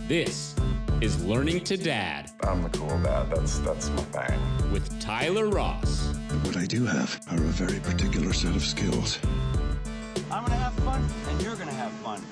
This is Learning to Dad I'm the cool dad. That's my thing. with Tyler Ross. What I do have are a very particular set of skills. I'm gonna have fun, and you're gonna have fun.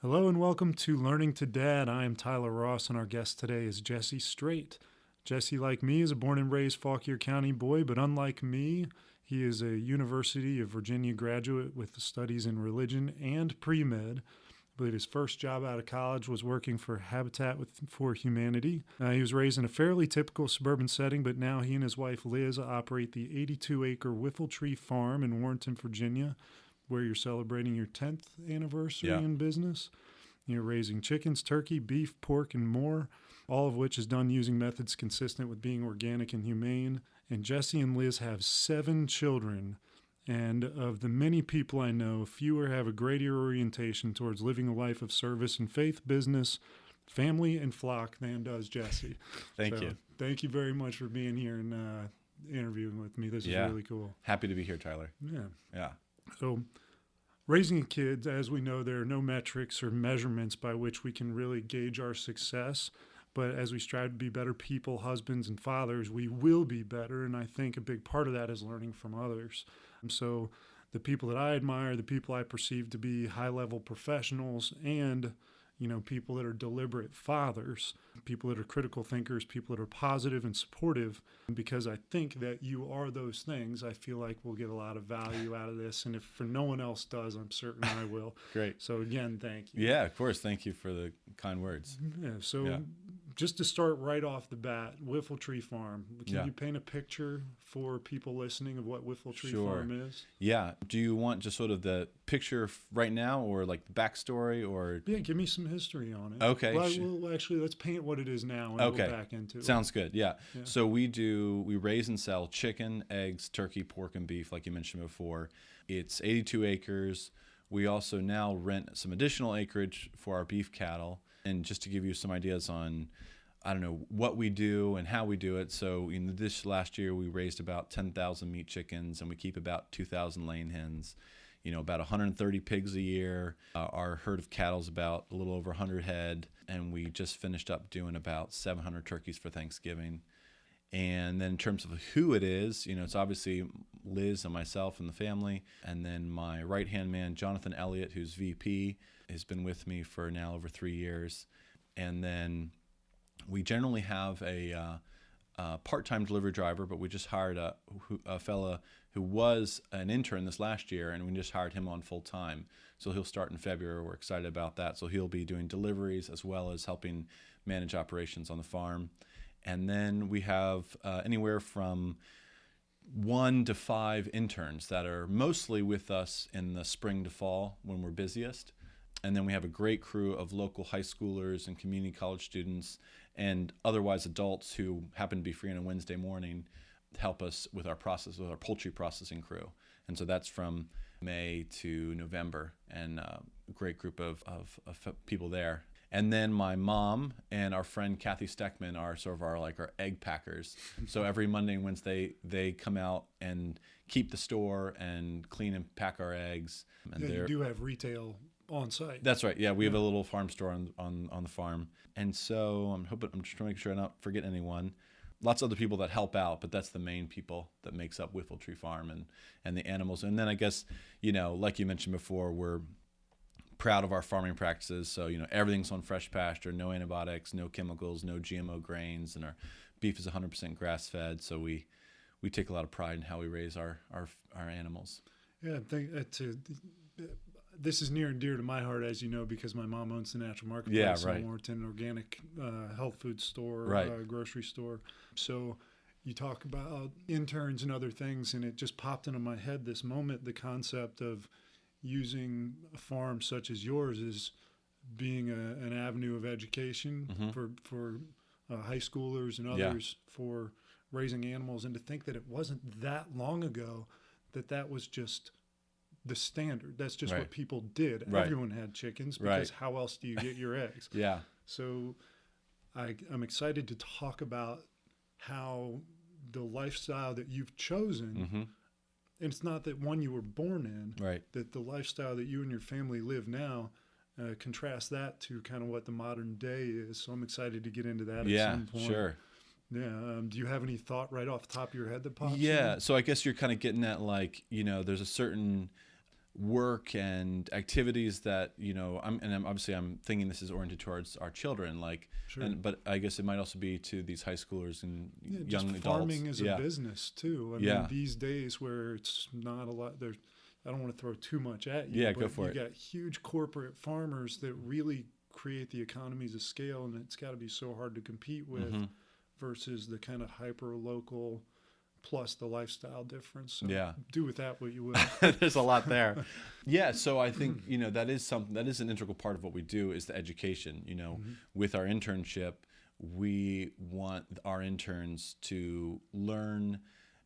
Hello and welcome to Learning to Dad. I am Tyler Ross and our guest today is Jesse Straight. Jesse, like me, is a born and raised Fauquier County boy, but unlike me, he is a University of Virginia graduate with studies in religion and pre-med. But his first job out of college was working for Habitat for Humanity. He was raised in a fairly typical suburban setting, but now he and his wife Liz operate the 82-acre Whiffletree Farm in Warrenton, Virginia, where you're celebrating your 10th anniversary in business. You're raising chickens, turkey, beef, pork, and more, all of which is done using methods consistent with being organic and humane. And Jesse and Liz have 7 children. And of the many people I know, fewer have a greater orientation towards living a life of service and faith, business, family, and flock than does Jesse. Thank you. Thank you very much for being here and interviewing with me. This is really cool. Happy to be here, Tyler. Yeah. So raising a kid, as we know, there are no metrics or measurements by which we can really gauge our success. But as we strive to be better people, husbands, and fathers, we will be better. And I think a big part of that is learning from others. So the people that I admire, the people I perceive to be high-level professionals, and people that are deliberate fathers, people that are critical thinkers, people that are positive and supportive. Because I think that you are those things, I feel like we'll get a lot of value out of this. And if for no one else does, I'm certain I will. Great. So again, thank you. Yeah, of course. Thank you for the kind words. Yeah. So just to start right off the bat, Whiffletree Farm. Can you paint a picture for people listening of what Whiffletree Farm is? Yeah. Do you want just sort of the picture right now, or like the backstory, or? Yeah, give me some history on it. Okay. Well, actually, let's paint what it is now and we'll back into it. Sounds good. Yeah. So we raise and sell chicken, eggs, turkey, pork, and beef, like you mentioned before. It's 82 acres. We also now rent some additional acreage for our beef cattle. And just to give you some ideas on, what we do and how we do it. So in this last year, we raised about 10,000 meat chickens, and we keep about 2,000 laying hens. About 130 pigs a year. Our herd of cattle is about a little over 100 head, and we just finished up doing about 700 turkeys for Thanksgiving. And then in terms of who it is, it's obviously Liz and myself and the family. And then my right-hand man, Jonathan Elliott, who's VP, has been with me for now over 3 years. And then we generally have a part-time delivery driver, but we just hired a fella who was an intern this last year, and we just hired him on full-time. So he'll start in February. We're excited about that. So he'll be doing deliveries as well as helping manage operations on the farm. And then we have anywhere from 1 to 5 interns that are mostly with us in the spring to fall when we're busiest. And then we have a great crew of local high schoolers and community college students and otherwise adults who happen to be free on a Wednesday morning to help us with our poultry processing crew. And so that's from May to November, and a great group of people there. And then my mom and our friend Kathy Steckman are sort of our egg packers. So every Monday and Wednesday, they come out and keep the store and clean and pack our eggs. And you do have retail on site. That's right. Yeah, we have a little farm store on the farm. And so I'm just trying to make sure I'm not forgetting anyone. Lots of other people that help out, but that's the main people that makes up Whiffletree Farm and the animals. And then I guess, like you mentioned before, we're proud of our farming practices. So, everything's on fresh pasture, no antibiotics, no chemicals, no GMO grains, and our beef is 100% grass-fed. So we take a lot of pride in how we raise our animals. Yeah, I think this is near and dear to my heart, as you know, because my mom owns the Natural Marketplace in Warrenton, organic health food store, grocery store. So you talk about interns and other things, and it just popped into my head this moment, the concept of using a farm such as yours as being an avenue of education for high schoolers and others for raising animals, and to think that it wasn't that long ago that was just the standard. That's just what people did. Everyone had chickens because how else do you get your eggs? Yeah. So I'm excited to talk about how the lifestyle that you've chosen, and it's not that one you were born in, Right. that the lifestyle that you and your family live now, contrast that to kind of what the modern day is. So I'm excited to get into that at some point. Sure. Yeah. Do you have any thought right off the top of your head that pops Yeah. in? So I guess you're kind of getting at, like, there's a certain work and activities that, obviously I'm thinking this is oriented towards our children, like, Sure. but I guess it might also be to these high schoolers and Yeah, young just adults. farming as a business too. I mean, these days where it's not a lot, there's, I don't want to throw too much at you. Yeah, but go for it. You got huge corporate farmers that really create the economies of scale, and it's got to be so hard to compete with versus the kind of hyper local plus the lifestyle difference. So do with that what you will. There's a lot there. Yeah. So I think, that is something, that is an integral part of what we do, is the education. With our internship, we want our interns to learn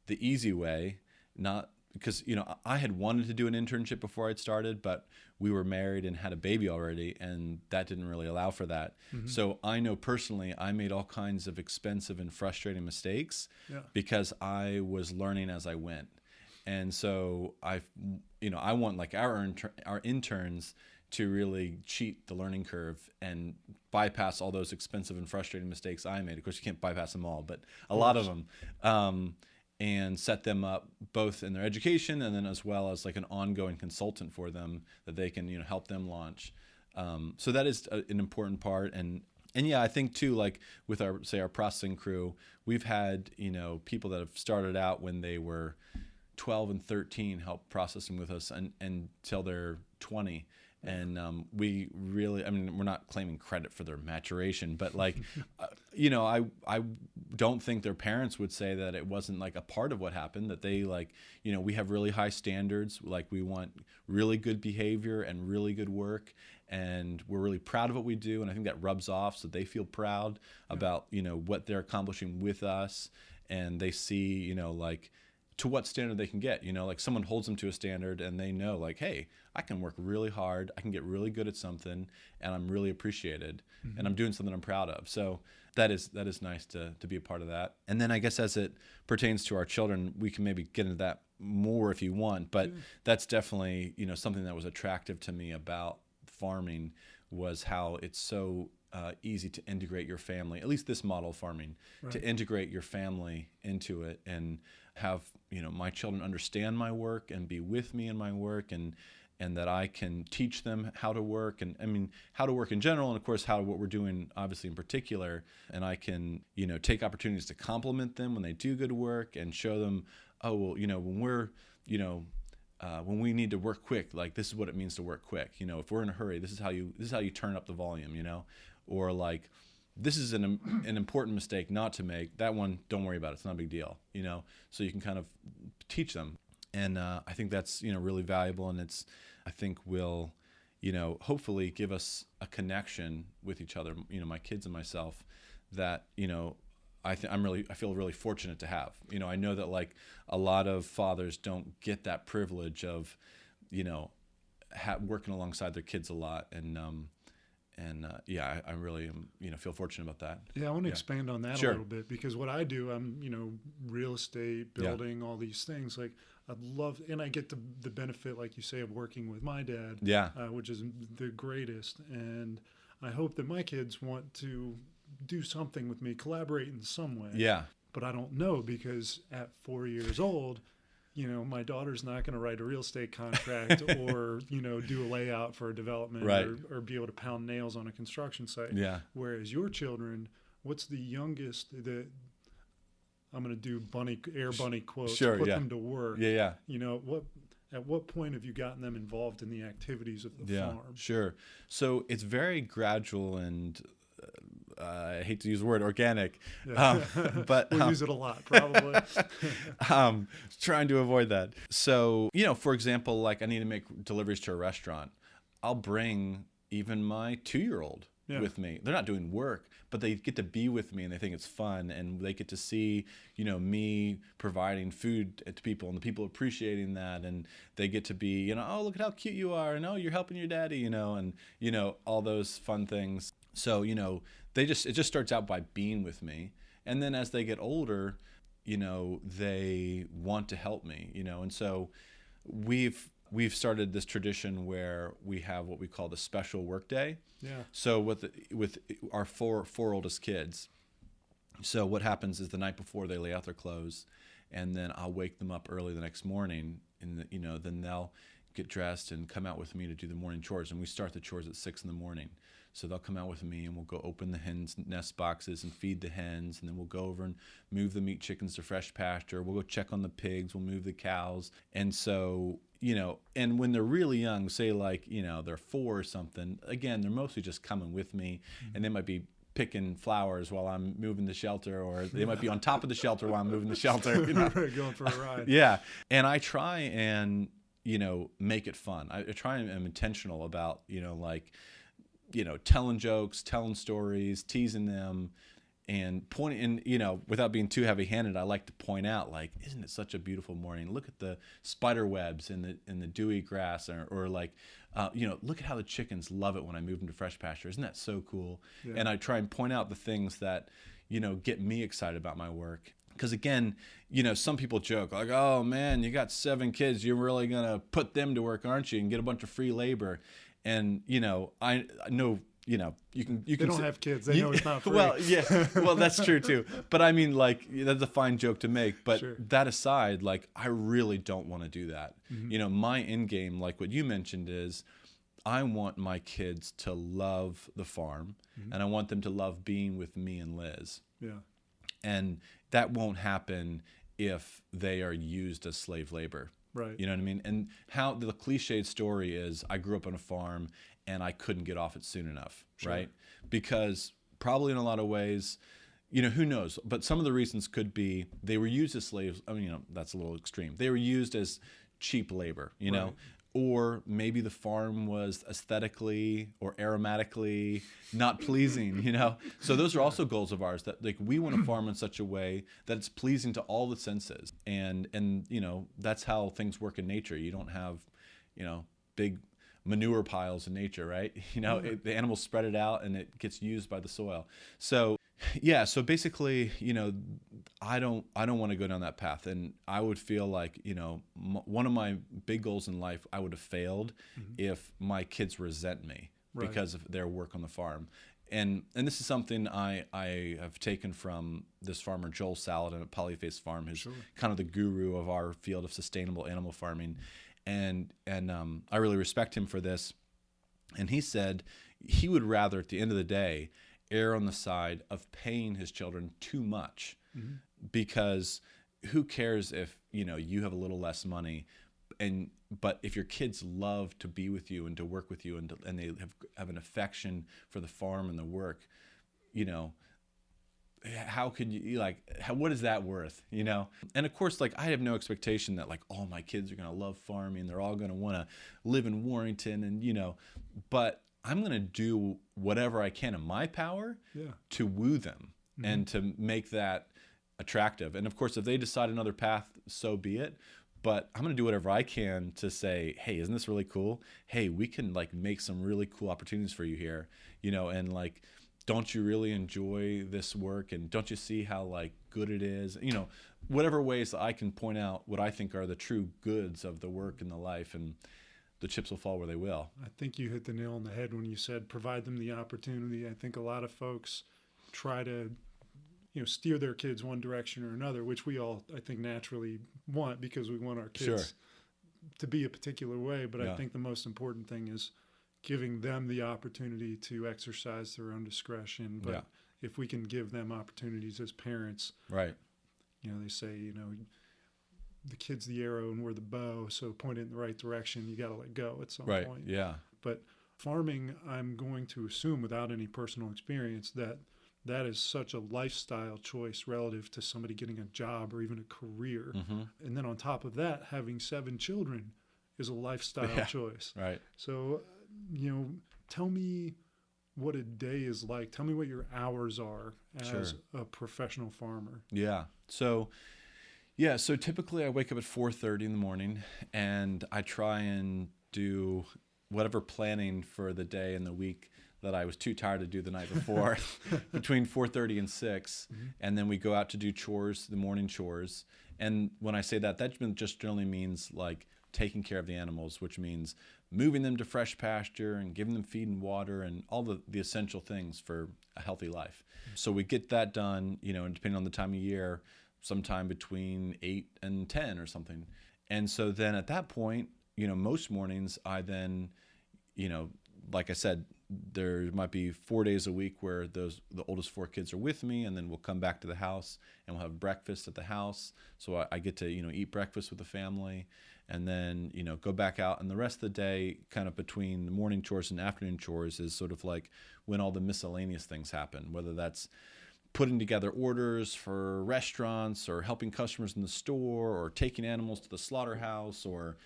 the easy way, not because, I had wanted to do an internship before I'd started, but we were married and had a baby already, and that didn't really allow for that. So I know personally, I made all kinds of expensive and frustrating mistakes because I was learning as I went. And so I want, like, our interns to really cheat the learning curve and bypass all those expensive and frustrating mistakes I made. Of course, you can't bypass them all, but a lot of them. And set them up both in their education and then as well as like an ongoing consultant for them that they can, help them launch. So that is an important part. And yeah, I think too, like with our processing crew, we've had, people that have started out when they were 12 and 13 help processing with us until they're 20. And we really, we're not claiming credit for their maturation, but like, I don't think their parents would say that it wasn't like a part of what happened, that they like, we have really high standards. Like, we want really good behavior and really good work, and we're really proud of what we do. And I think that rubs off, so they feel proud about, what they're accomplishing with us. And they see, like, to what standard they can get, like someone holds them to a standard and they know, like, hey, I can work really hard, I can get really good at something, and I'm really appreciated, and I'm doing something I'm proud of. So that is nice to be a part of that. And then I guess as it pertains to our children, we can maybe get into that more if you want, but that's definitely, something that was attractive to me about farming, was how it's so easy to integrate your family, at least this model of farming, to integrate your family into it and have, my children understand my work and be with me in my work, and that I can teach them how to work, and how to work in general, and of course what we're doing obviously in particular. And I can, take opportunities to compliment them when they do good work and show them, oh, well, when we're, when we need to work quick, like, this is what it means to work quick. If we're in a hurry, this is how you turn up the volume, or like, this is an important mistake not to make. That one, don't worry about it. It's not a big deal, so you can kind of teach them. And I think that's, really valuable. And it's, I think will, hopefully give us a connection with each other, my kids and myself, that, I feel really fortunate to have. I know that, like, a lot of fathers don't get that privilege of, working alongside their kids a lot. I really feel fortunate about that. Yeah, I want to expand on that a little bit, because what I do, I'm, real estate, building, all these things. Like, I'd love, and I get the benefit, like you say, of working with my dad, which is the greatest. And I hope that my kids want to do something with me, collaborate in some way. Yeah. But I don't know, because at 4 years old, my daughter's not going to write a real estate contract or, do a layout for a development, or be able to pound nails on a construction site. Yeah. Whereas your children, what's the youngest that I'm going to do air bunny quotes, put them to work? Yeah. At what point have you gotten them involved in the activities of the farm? Sure. So it's very gradual and I hate to use the word organic, but we'll use it a lot, probably. Trying to avoid that. So, for example, like, I need to make deliveries to a restaurant. I'll bring even my 2-year-old, with me. They're not doing work, but they get to be with me and they think it's fun, and they get to see, me providing food to people and the people appreciating that, and they get to be, oh, look at how cute you are, and oh, you're helping your daddy, and all those fun things. So, it just starts out by being with me. And then as they get older, they want to help me, and so we've started this tradition where we have what we call the special work day. Yeah. So with our four oldest kids, so what happens is the night before they lay out their clothes, and then I'll wake them up early the next morning, and then they'll get dressed and come out with me to do the morning chores, and we start the chores at 6 a.m. So they'll come out with me, and we'll go open the hens' nest boxes and feed the hens, and then we'll go over and move the meat chickens to fresh pasture. We'll go check on the pigs. We'll move the cows. And so, and when they're really young, say like, they're 4 or something, again, they're mostly just coming with me, and they might be picking flowers while I'm moving the shelter, or they might be on top of the shelter while I'm moving the shelter. Going for a ride. Yeah. And I try and, make it fun. I try and am intentional about, telling jokes, telling stories, teasing them, and pointing, and, without being too heavy-handed, I like to point out, like, isn't it such a beautiful morning? Look at the spider webs in the dewy grass, or like, look at how the chickens love it when I move them to fresh pasture. Isn't that so cool? Yeah. And I try and point out the things that, get me excited about my work. Because again, some people joke like, oh man, you got 7 kids. You're really going to put them to work, aren't you? And get a bunch of free labor. And, I know, you can. They don't have kids. They know it's not free. Well, yeah. Well, that's true too. But I mean, like, that's a fine joke to make. But sure. That aside, like, I really don't want to do that. Mm-hmm. My end game, like what you mentioned, is I want my kids to love the farm, and I want them to love being with me and Liz. Yeah. And that won't happen if they are used as slave labor. Right. You know what I mean? And how the cliched story is, I grew up on a farm and I couldn't get off it soon enough. Sure. Right? Because probably in a lot of ways, who knows? But some of the reasons could be they were used as slaves. I mean, that's a little extreme. They were used as cheap labor, know? Or maybe the farm was aesthetically or aromatically not pleasing, So those are also goals of ours, that like we want to farm in such a way that it's pleasing to all the senses. And that's how things work in nature. You don't have, big manure piles in nature, right? The animals spread it out and it gets used by the soil. So yeah, so basically, I don't want to go down that path, and I would feel like, one of my big goals in life, I would have failed if my kids resent me because of their work on the farm. And this is something I have taken from this farmer, Joel Saladin at Polyface Farm, who's kind of the guru of our field of sustainable animal farming. And I really respect him for this. And he said he would rather, at the end of the day, err on the side of paying his children too much, because who cares if you have a little less money, but if your kids love to be with you and to work with you, and they have an affection for the farm and the work, how could you what is that worth? And of course, like, I have no expectation that like all my kids are gonna love farming, they're all gonna want to live in Warrenton, and but I'm going to do whatever I can in my power to woo them and to make that attractive. And of course, if they decide another path, so be it. But I'm going to do whatever I can to say, hey, isn't this really cool? Hey, we can like make some really cool opportunities for you here, and like, don't you really enjoy this work? And don't you see how like good it is? Whatever ways that I can point out what I think are the true goods of the work and the life, and the chips will fall where they will. I think you hit the nail on the head when you said provide them the opportunity. I think a lot of folks try to, steer their kids one direction or another, which we all, I think, naturally want, because we want our kids to be a particular way. But I think the most important thing is giving them the opportunity to exercise their own discretion. But if we can give them opportunities as parents, right? They say, the kid's the arrow and we're the bow, so point it in the right direction. You got to let go at some point. Yeah. But farming, I'm going to assume, without any personal experience, that is such a lifestyle choice relative to somebody getting a job or even a career. And then on top of that, having 7 children is a lifestyle choice. Right. So, tell me what a day is like. Tell me what your hours are as Sure. a professional farmer. Yeah. So typically I wake up at 4:30 in the morning, and I try and do whatever planning for the day and the week that I was too tired to do the night before between 4:30 and 6. And then we go out to do chores, the morning chores. And when I say that just generally means like taking care of the animals, which means moving them to fresh pasture and giving them feed and water and all the essential things for a healthy life. So we get that done, and depending on the time of year, sometime between 8 and 10 or something. And so then at that point, most mornings I then, like I said, there might be 4 days a week where the oldest 4 kids are with me, and then we'll come back to the house and we'll have breakfast at the house. So I get to, eat breakfast with the family, and then, go back out. And the rest of the day, kind of between the morning chores and afternoon chores, is sort of like when all the miscellaneous things happen, whether that's putting together orders for restaurants or helping customers in the store or taking animals to the slaughterhouse or,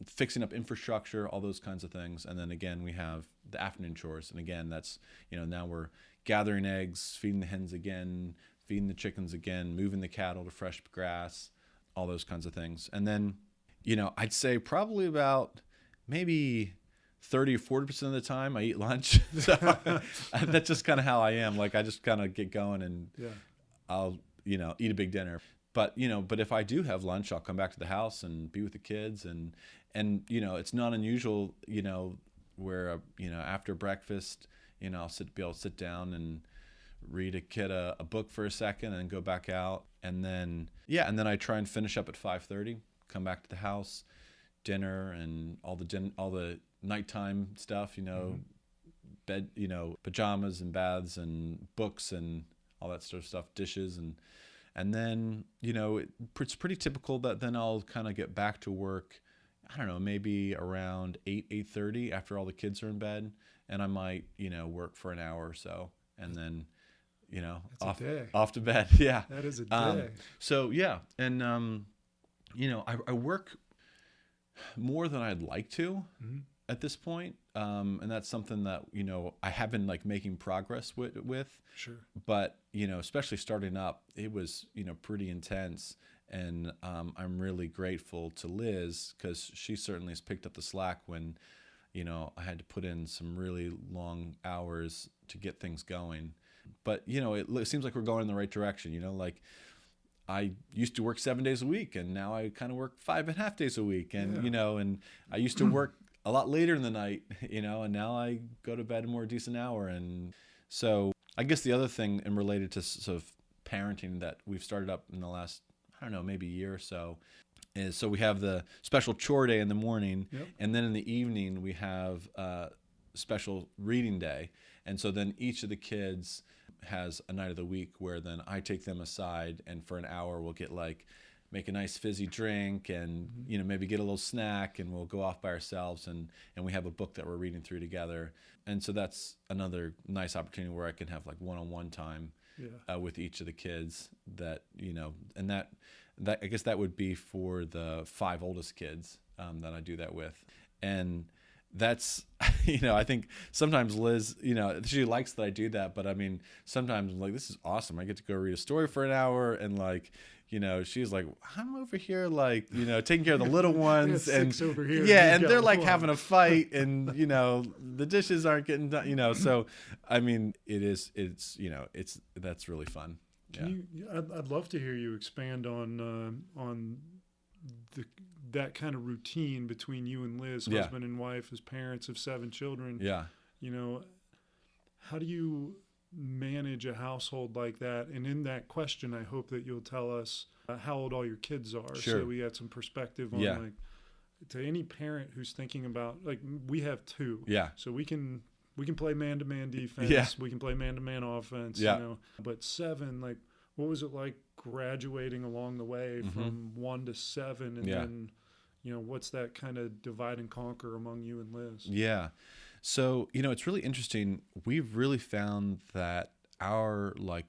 fixing up infrastructure, all those kinds of things. And then again, we have the afternoon chores. And again, that's, now we're gathering eggs, feeding the hens again, feeding the chickens again, moving the cattle to fresh grass, all those kinds of things. And then, I'd say probably about maybe 30 or 40% of the time I eat lunch. So that's just kind of how I am. Like I just kind of get going and I'll, eat a big dinner. But if I do have lunch, I'll come back to the house and be with the kids. And it's not unusual, where, after breakfast, I'll be able to sit down and read a kid a book for a second and then go back out. And then I try and finish up at 5:30, come back to the house, dinner and all the nighttime stuff, bed, pajamas and baths and books and all that sort of stuff, dishes. And then, it's pretty typical that then I'll kind of get back to work, I don't know, maybe around 8:30 after all the kids are in bed. And I might, work for an hour or so. And then, off to bed. Yeah. That is a day. So, yeah. And, I work more than I'd like to at this point. And that's something that, I have been like making progress with. Sure. But, especially starting up, it was, pretty intense. And I'm really grateful to Liz because she certainly has picked up the slack when, I had to put in some really long hours to get things going. But, it seems like we're going in the right direction, like I used to work 7 days a week and now I kind of work 5.5 days a week. And, and I used to work a lot later in the night, and now I go to bed a more decent hour. And so I guess the other thing and related to sort of parenting that we've started up in the last, I don't know, maybe a year or so is, so we have the special chore day in the morning. Yep. And then in the evening we have a special reading day. And so then each of the kids has a night of the week where then I take them aside and for an hour we'll make a nice fizzy drink and, maybe get a little snack and we'll go off by ourselves and we have a book that we're reading through together. And so that's another nice opportunity where I can have like one-on-one time with each of the kids that, and that I guess that would be for the 5 oldest kids that I do that with. And that's, I think sometimes Liz, she likes that I do that, but I mean, sometimes I'm like, this is awesome. I get to go read a story for an hour and like, she's like, I'm over here, like, taking care of the little ones. And 6 over here. Yeah. And they're like having a fight and, the dishes aren't getting done, so, I mean, that's really fun. I'd love to hear you expand on that kind of routine between you and Liz, husband and wife, as parents of 7 children. Yeah. How do you manage a household like that? And in that question, I hope that you'll tell us how old all your kids are. Sure. So we got some perspective on like, to any parent who's thinking about, like, we have 2. Yeah. So we can play man-to-man defense. Yeah. We can play man-to-man offense. Yeah. But 7, like, what was it like graduating along the way from 1 to 7? And then, what's that kind of divide and conquer among you and Liz? Yeah. So, it's really interesting. We've really found that our like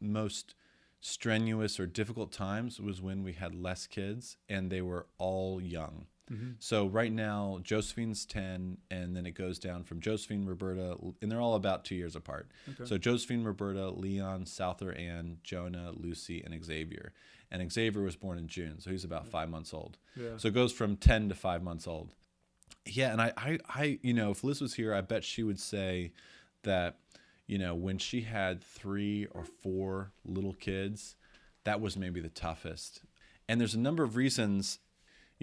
most strenuous or difficult times was when we had less kids and they were all young. So right now, Josephine's 10, and then it goes down from Josephine, Roberta, and they're all about 2 years apart. Okay. So Josephine, Roberta, Leon, Souther, Ann, Jonah, Lucy, and Xavier. And Xavier was born in June, so he's about 5 months old. Yeah. So it goes from 10 to 5 months old. Yeah, and I if Liz was here, I bet she would say that, when she had 3 or 4 little kids, that was maybe the toughest. And there's a number of reasons,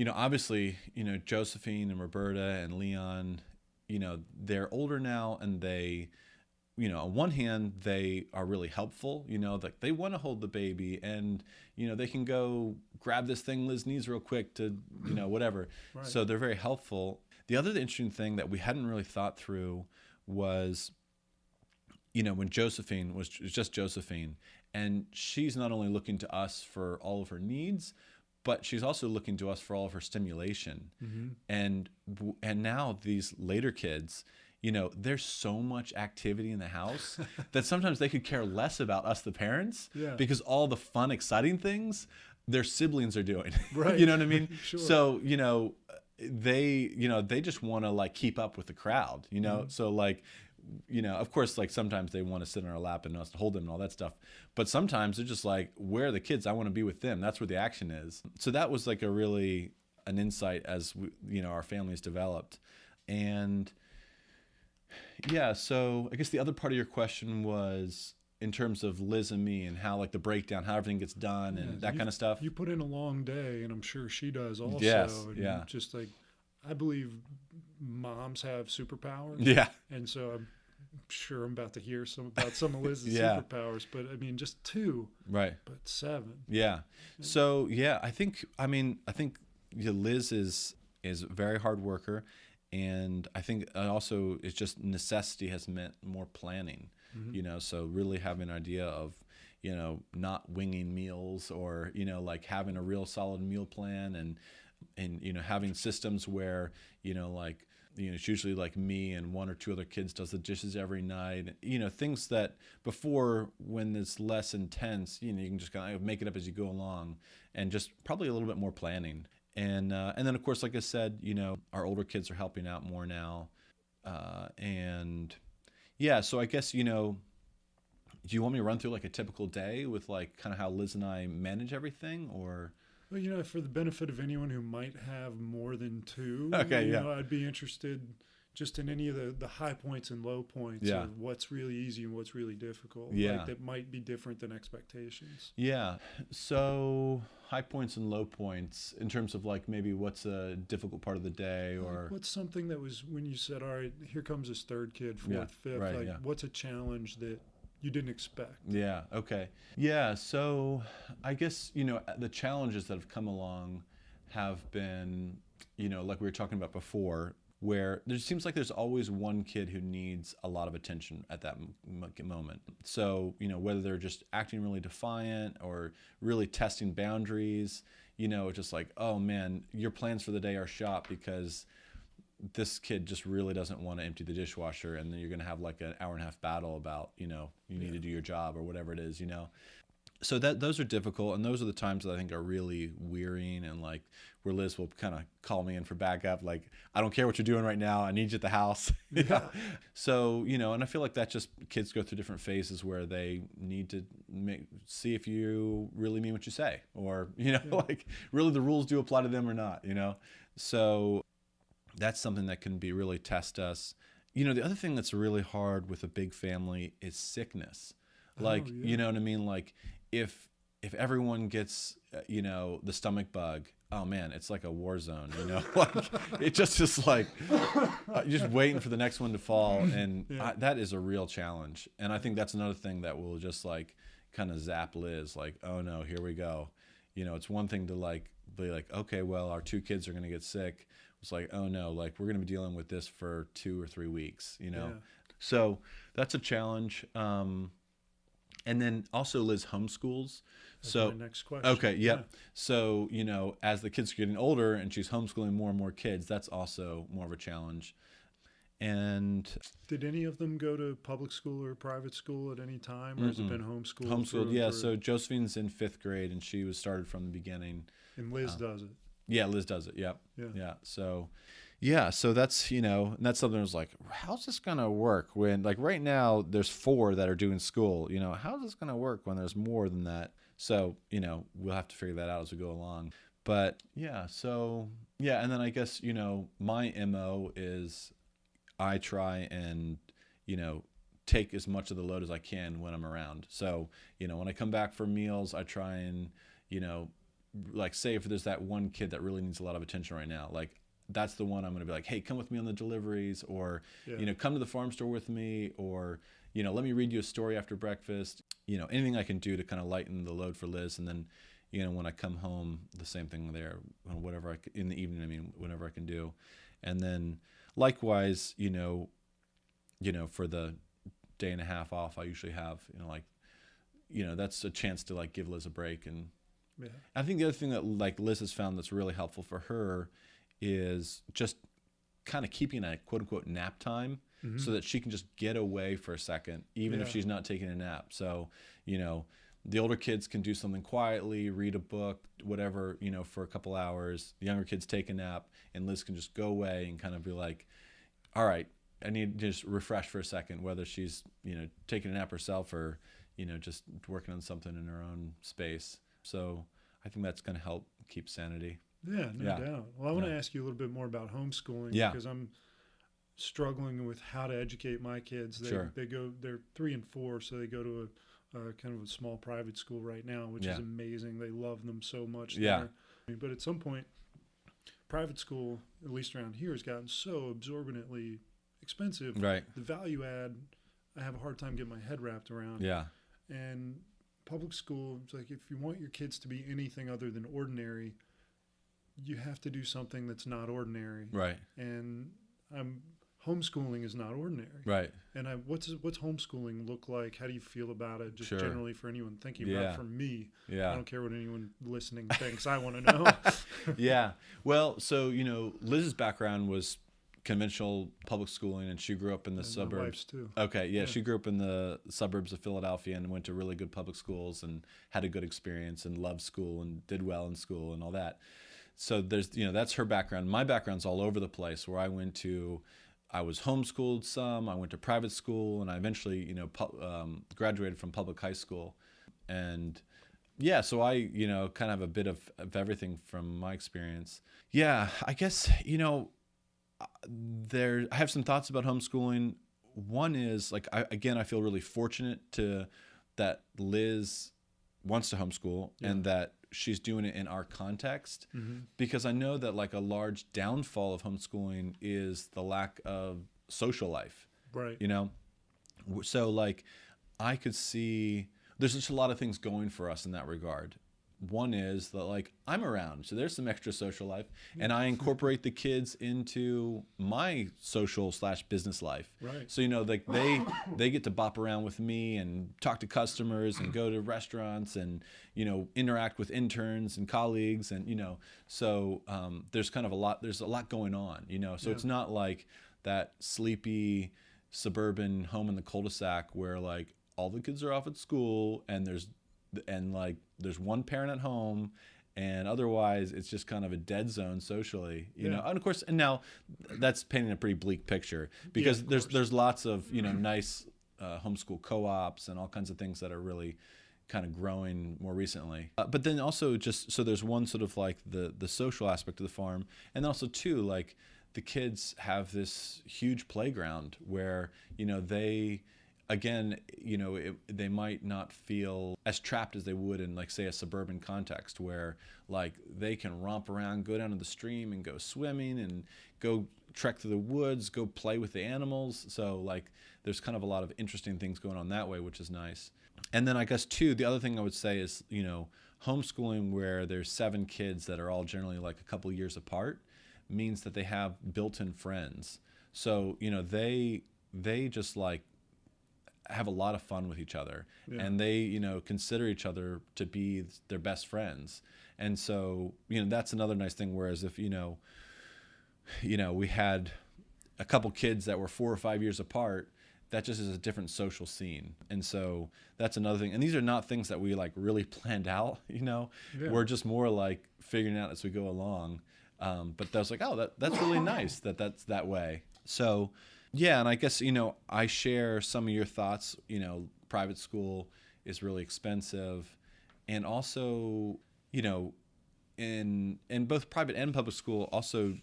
obviously, Josephine and Roberta and Leon, they're older now, and they, on one hand, they are really helpful, like they want to hold the baby, and, they can go grab this thing Liz needs real quick to, whatever. Right. So they're very helpful. The other interesting thing that we hadn't really thought through was, when Josephine was just Josephine, and she's not only looking to us for all of her needs, but she's also looking to us for all of her stimulation. And now these later kids, there's so much activity in the house that sometimes they could care less about us, the parents, because all the fun, exciting things their siblings are doing. Right. You know what I mean? Sure. So, they just want to like keep up with the crowd, So like, of course, like sometimes they want to sit on our lap and us to hold them and all that stuff. But sometimes they're just like, where are the kids? I want to be with them. That's where the action is. So that was like an insight as our families developed. And yeah, so I guess the other part of your question was in terms of Liz and me and how like the breakdown, how everything gets done and that kind of stuff. You put in a long day, and I'm sure she does also. Yes, and yeah. Just like, I believe moms have superpowers. Yeah. And so I'm sure I'm about to hear about some of Liz's Yeah. superpowers, but I mean, just 2, Right. but 7. Yeah. So yeah, I think Liz is a very hard worker, and I think also it's just necessity has meant more planning. So really having an idea of not winging meals, or like having a real solid meal plan, and having systems where it's usually like me and 1 or 2 other kids does the dishes every night. Things that before, when it's less intense, you can just kind of make it up as you go along, and just probably a little bit more planning. And then of course, like I said, our older kids are helping out more now, and yeah. So I guess do you want me to run through like a typical day with like kind of how Liz and I manage everything, or? Well, for the benefit of anyone who might have more than 2, Okay, yeah. I'd be interested just in any of the high points and low points of what's really easy and what's really difficult. Yeah. Like, that might be different than expectations. Yeah. So high points and low points in terms of like maybe what's a difficult part of the day, or what's something that was when you said, all right, here comes this 3rd kid, 4th, 5th, right, like yeah. what's a challenge that you didn't expect? Yeah. Okay. Yeah. So I guess, the challenges that have come along have been, like we were talking about before, where there seems like there's always one kid who needs a lot of attention at that moment. So, whether they're just acting really defiant or really testing boundaries, just like, oh man, your plans for the day are shot because this kid just really doesn't want to empty the dishwasher, and then you're going to have like an hour-and-a-half battle about, you need to do your job or whatever it is, So those are difficult, and those are the times that I think are really wearying, and like where Liz will kind of call me in for backup, like, I don't care what you're doing right now, I need you at the house. Yeah. So, and I feel like that just kids go through different phases where they need to see if you really mean what you say, or, like really the rules do apply to them or not, So that's something that can be really test us. The other thing that's really hard with a big family is sickness. Like, you know what I mean? Like if everyone gets, the stomach bug, oh man, it's like a war zone, like it just like, just waiting for the next one to fall. And that is a real challenge. And I think that's another thing that will just like kind of zap Liz, like, oh no, here we go. It's one thing to like, be like, okay, well, our 2 kids are going to get sick. It's like, oh no, like we're going to be dealing with this for 2 or 3 weeks, Yeah. So that's a challenge. And then also Liz homeschools. That's So my next question. okay, yep. Yeah. So, as the kids are getting older and she's homeschooling more and more kids, that's also more of a challenge. And Did any of them go to public school or private school at any time, or has it been homeschooled? homeschooled, yeah. So Josephine's in 5th grade, and she was started from the beginning. And Liz does it. Yeah, Liz does it. Yep. Yeah. Yeah. So, yeah. So that's, and that's something I was like, how's this going to work when, like, right now there's 4 that are doing school, how's this going to work when there's more than that? So, we'll have to figure that out as we go along. But yeah, so yeah. And then I guess, my MO is I try and, take as much of the load as I can when I'm around. So, when I come back for meals, I try and, like, say if there's that one kid that really needs a lot of attention right now, like, that's the one I'm going to be like, hey, come with me on the deliveries, or, come to the farm store with me, or, let me read you a story after breakfast, anything I can do to kind of lighten the load for Liz. And then, when I come home, the same thing there, whatever in the evening, whenever I can do. And then likewise, for the day and a half off, I usually have, that's a chance to, like, give Liz a break. And Yeah. I think the other thing that, like, Liz has found that's really helpful for her is just kind of keeping a quote unquote nap time, so that she can just get away for a second, even if she's not taking a nap. So, the older kids can do something quietly, read a book, whatever, for a couple hours. The younger kids take a nap, and Liz can just go away and kind of be like, all right, I need to just refresh for a second, whether she's, taking a nap herself or, just working on something in her own space. So I think that's going to help keep sanity. Yeah, no doubt. Well, I want to ask you a little bit more about homeschooling, because I'm struggling with how to educate my kids. They're 3 and 4, so they go to a kind of a small private school right now, which is amazing. They love them so much. Yeah. There. But at some point, private school, at least around here, has gotten so absorbently expensive. Right. The value add, I have a hard time getting my head wrapped around. Yeah. And public school, it's like, if you want your kids to be anything other than ordinary, you have to do something that's not ordinary. Right. And homeschooling is not ordinary. Right. And what's homeschooling look like? How do you feel about it? Just Sure. generally for anyone thinking about it, for me. Yeah. I don't care what anyone listening thinks. I want to know. Yeah. Well, so, Liz's background was conventional public schooling, and she grew up in the suburbs. My wife's too. Okay. Yeah. She grew up in the suburbs of Philadelphia and went to really good public schools and had a good experience and loved school and did well in school and all that. So there's, that's her background. My background's all over the place, where I was homeschooled some, I went to private school, and I eventually, graduated from public high school. And yeah, so I, kind of have a bit of everything from my experience. Yeah, I guess, I have some thoughts about homeschooling. One is, like, I feel really fortunate that Liz wants to homeschool and that she's doing it in our context, because I know that, like, a large downfall of homeschooling is the lack of social life. Right. So, like, I could see there's just a lot of things going for us in that regard. One is that, like, I'm around, so there's some extra social life, and I incorporate the kids into my social/business life. Right. So, like, they get to bop around with me and talk to customers and go to restaurants and, interact with interns and colleagues, and, so there's kind of there's a lot going on, so it's not like that sleepy suburban home in the cul-de-sac where, like, all the kids are off at school and there's one parent at home, and otherwise it's just kind of a dead zone socially, and of course, and now that's painting a pretty bleak picture, because there's lots of, nice homeschool co-ops and all kinds of things that are really kind of growing more recently. But then also, just so there's one sort of, like, the social aspect of the farm, and also too, like, the kids have this huge playground where, they, again, they might not feel as trapped as they would in, like, say, a suburban context where, like, they can romp around, go down to the stream and go swimming and go trek through the woods, go play with the animals. So, like, there's kind of a lot of interesting things going on that way, which is nice. And then I guess too, the other thing I would say is, homeschooling where there's 7 kids that are all generally, like, a couple years apart means that they have built-in friends. So, they just, like, have a lot of fun with each other, and they, consider each other to be their best friends. And so, that's another nice thing. Whereas if, we had a couple kids that were 4 or 5 years apart, that just is a different social scene. And so that's another thing. And these are not things that we like really planned out, you know. Yeah. We're just more like figuring out as we go along. But that's like, oh, that's really nice that's that way. So yeah, and I guess, you know, I share some of your thoughts. You know, private school is really expensive. And also, you know, in both private and public school, also,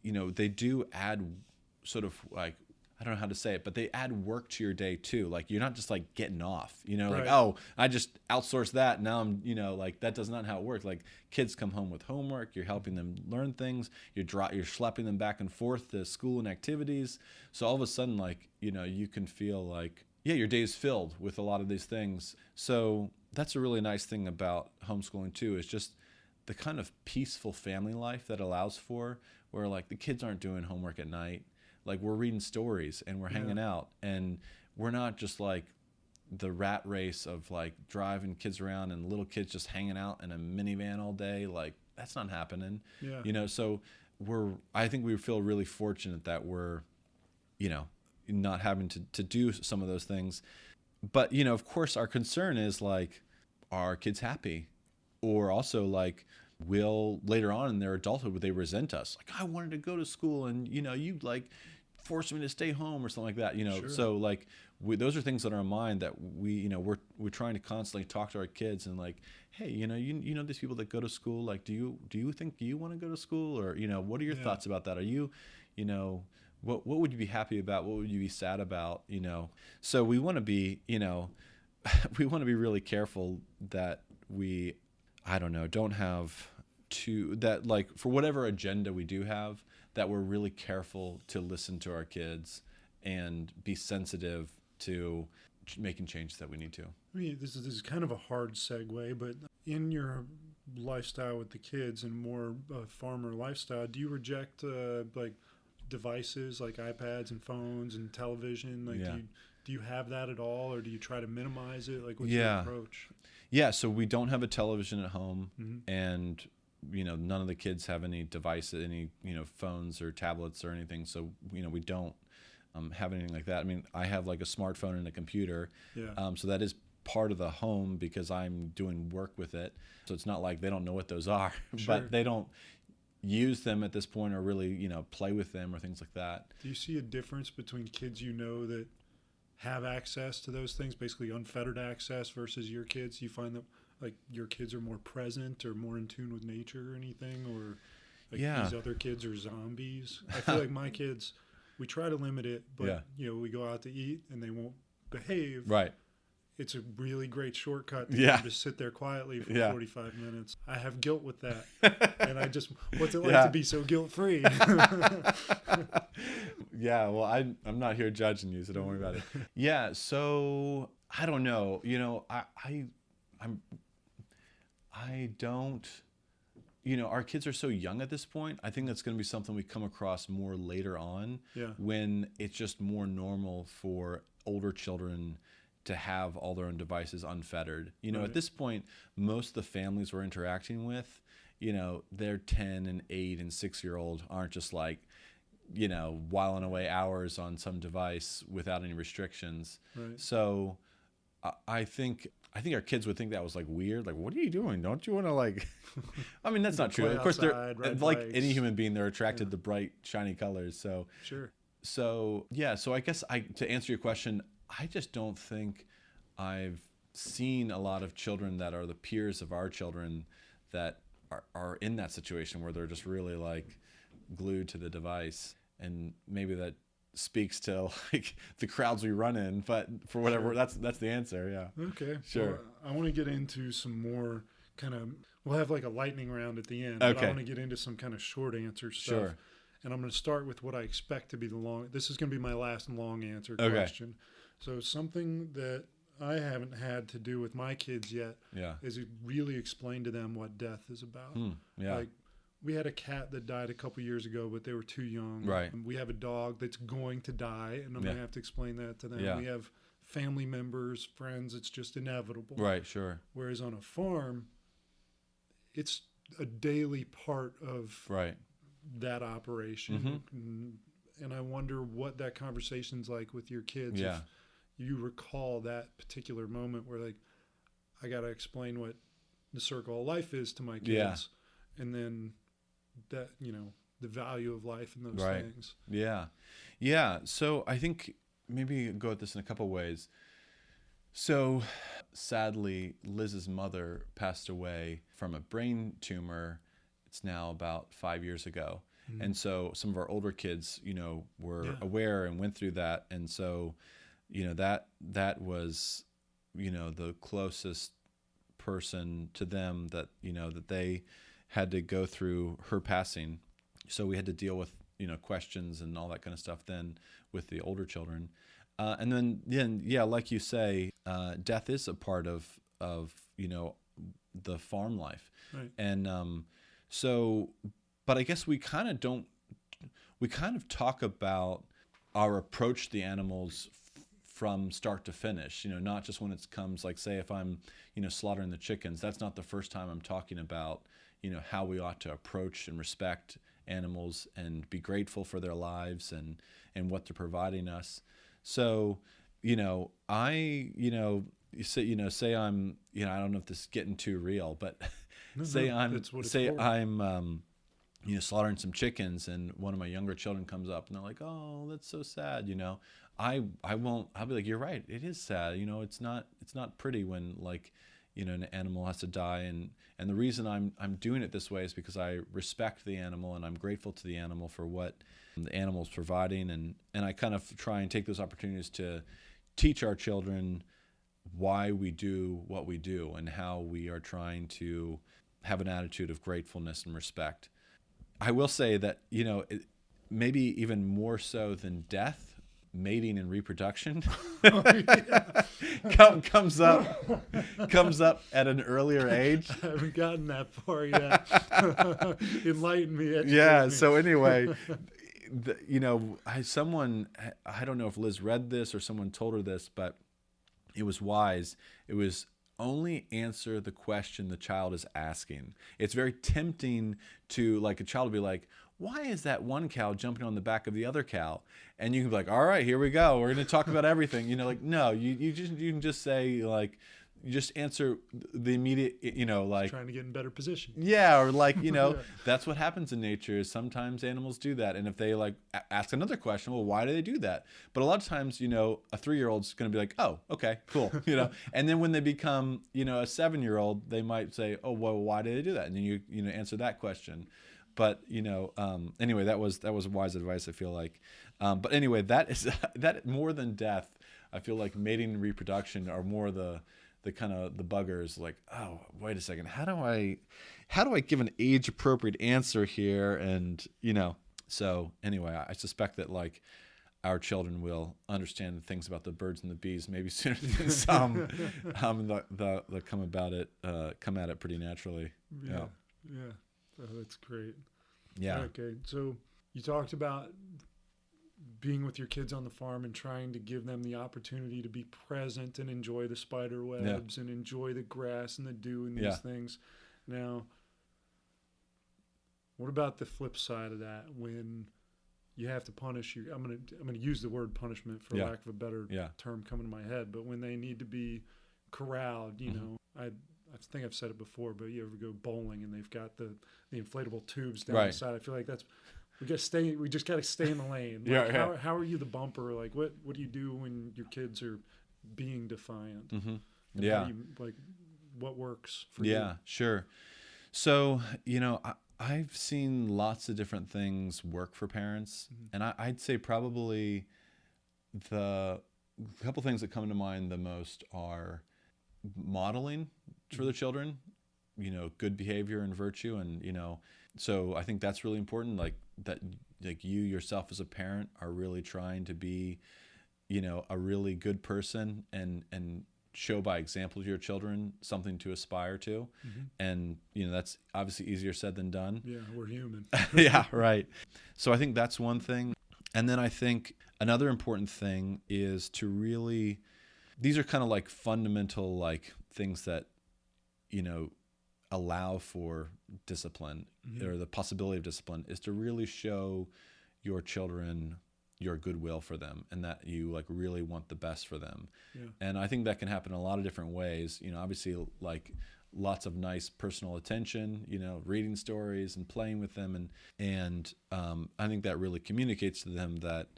you know, they do add sort of like, I don't know how to say it, but they add work to your day too. Like you're not just like getting off, you know, like, oh, I just outsourced that. Now I'm, you know, like that does not how it works. Like kids come home with homework. You're helping them learn things. You're schlepping them back and forth to school and activities. So all of a sudden, like, you know, you can feel like, yeah, your day is filled with a lot of these things. So that's a really nice thing about homeschooling too, is just the kind of peaceful family life that allows for, where like the kids aren't doing homework at night. Like we're reading stories and we're hanging out, and we're not just like the rat race of like driving kids around and little kids just hanging out in a minivan all day. Like that's not happening, you know? So I think we feel really fortunate that we're, you know, not having to do some of those things. But, you know, of course our concern is like, are kids happy? Or also like, will later on in their adulthood, would they resent us? Like, I wanted to go to school and, you know, you like forced me to stay home or something like that, you know? So like, those are things that are in mind that we, you know, we're trying to constantly talk to our kids and like, hey, you know, you know, these people that go to school, like, do you think you want to go to school? Or, you know, what are your thoughts about that? Are you, you know, what would you be happy about? What would you be sad about? You know? So we want to be, you know, we want to be really careful that we, I don't know, don't have that like for whatever agenda we do have, that we're really careful to listen to our kids and be sensitive to making changes that we need to. I mean, this is kind of a hard segue, but in your lifestyle with the kids and more farmer lifestyle, do you reject like devices like iPads and phones and television? Like, do you have that at all, or do you try to minimize it? Like, what's your approach? Yeah, so we don't have a television at home, and you know, none of the kids have any devices, any, you know, phones or tablets or anything. So, you know, we don't have anything like that. I mean, I have like a smartphone and a computer. So that is part of the home because I'm doing work with it. So it's not like they don't know what those are, but they don't use them at this point or really, you know, play with them or things like that. Do you see a difference between kids you know that have access to those things, basically unfettered access, versus your kids? You find that like your kids are more present or more in tune with nature or anything, or like these other kids are zombies? I feel like my kids, we try to limit it, but you know, we go out to eat and they won't behave. Right. It's a really great shortcut to just sit there quietly for 45 minutes. I have guilt with that. And I just, what's it like to be so guilt-free? Well, I'm not here judging you, so don't worry about it. Yeah, so I don't know. You know, I don't, you know, our kids are so young at this point. I think that's going to be something we come across more later on when it's just more normal for older children to have all their own devices unfettered. You know, at this point, most of the families we're interacting with, you know, they're 10 and 8 and 6-year-old aren't just like, you know, whiling away hours on some device without any restrictions. So I think our kids would think that was like weird. Like, what are you doing? Don't you want to like, I mean, that's not true. Of course, they're like any human being, they're attracted to bright, shiny colors. So, so I guess to answer your question, I just don't think I've seen a lot of children that are the peers of our children that are in that situation where they're just really like glued to the device. And maybe that speaks to like the crowds we run in, but for whatever, that's the answer. Okay. Well, I want to get into some more kind of, we'll have like a lightning round at the end, but I want to get into some kind of short answer stuff. And I'm going to start with what I expect to be this is going to be my last long answer question. So something that I haven't had to do with my kids yet is really explain to them what death is about. Like, we had a cat that died a couple years ago, but they were too young. We have a dog that's going to die, and I'm going to have to explain that to them. We have family members, friends. It's just inevitable. Whereas on a farm, it's a daily part of that operation. and I wonder what that conversation's like with your kids. Yeah. If you recall that particular moment where like, I got to explain what the circle of life is to my kids. Yeah. And then that, the value of life and those Right. things. Yeah. Yeah. So I think maybe go at this in a couple ways. So sadly, Liz's mother passed away from a brain tumor. It's now about 5 years ago. And so some of our older kids, were aware and went through that. And so, that was, the closest person to them that, that they had to go through her passing. So we had to deal with, questions and all that kind of stuff then with the older children. And then, like you say, death is a part of the farm life. Right. And but I guess we kind of talk about our approach to the animals from start to finish, not just when it comes, like, say, if I'm, slaughtering the chickens, that's not the first time I'm talking about, how we ought to approach and respect animals and be grateful for their lives and what they're providing us. So, I, say I'm, I don't know if this is getting too real, but I'm slaughtering some chickens, and one of my younger children comes up and they're like, "Oh, that's so sad." I'll be like, "You're right. It is sad. It's not pretty when, like, an animal has to die." And the reason I'm doing it this way is because I respect the animal and I'm grateful to the animal for what the animal's providing. And I kind of try and take those opportunities to teach our children why we do what we do and how we are trying to have an attitude of gratefulness and respect. I will say that, maybe even more so than death, mating and reproduction comes up at an earlier age. I haven't gotten that far yet. Enlighten me. Yeah. Me. So anyway, I don't know if Liz read this or someone told her this, but it was wise. It was only answer the question the child is asking. It's very tempting to, like, a child will be like, "Why is that one cow jumping on the back of the other cow?" And you can be like, "All right, here we go. We're going to talk about everything." No, you can just say, like, you just answer the immediate, like, trying to get in better position. Yeah, or like, that's what happens in nature is sometimes animals do that. And if they, like, ask another question, well, why do they do that? But a lot of times, a 3-year-old's going to be like, "Oh, okay, cool." And then when they become, a 7-year-old, they might say, "Oh, well, why do they do that?" And then you answer that question. But, anyway, that was wise advice, I feel like. But anyway, that more than death, I feel like mating and reproduction are more the kind of the buggers, like, "Oh, wait a second, how do I give an age appropriate answer here?" And so anyway, I suspect that, like, our children will understand things about the birds and the bees maybe sooner than some. They'll come at it pretty naturally. Yeah. Oh, that's great. Yeah. Okay, so you talked about being with your kids on the farm and trying to give them the opportunity to be present and enjoy the spider webs and enjoy the grass and the dew and these things. Now, what about the flip side of that when you have to punish I'm gonna use the word punishment for lack of a better term coming to my head, but when they need to be corralled, I think I've said it before, but you ever go bowling and they've got the inflatable tubes down the side? I feel like we just got to stay in the lane. Like, how are you the bumper? Like, what do you do when your kids are being defiant? Mm-hmm. What works for you? Yeah, sure. So, I've seen lots of different things work for parents. And I'd say probably the couple things that come to mind the most are modeling for the children, good behavior and virtue. And, so I think that's really important. Like that, like you yourself as a parent are really trying to be, a really good person and show by example to your children something to aspire to. And, that's obviously easier said than done. Yeah, we're human. Yeah, right. So I think that's one thing. And then I think another important thing is to really, these are kind of like fundamental, like, things that, allow for discipline or the possibility of discipline, is to really show your children your goodwill for them and that you like really want the best for them. Yeah. And I think that can happen in a lot of different ways. Obviously like lots of nice personal attention, reading stories and playing with them. And I think that really communicates to them that,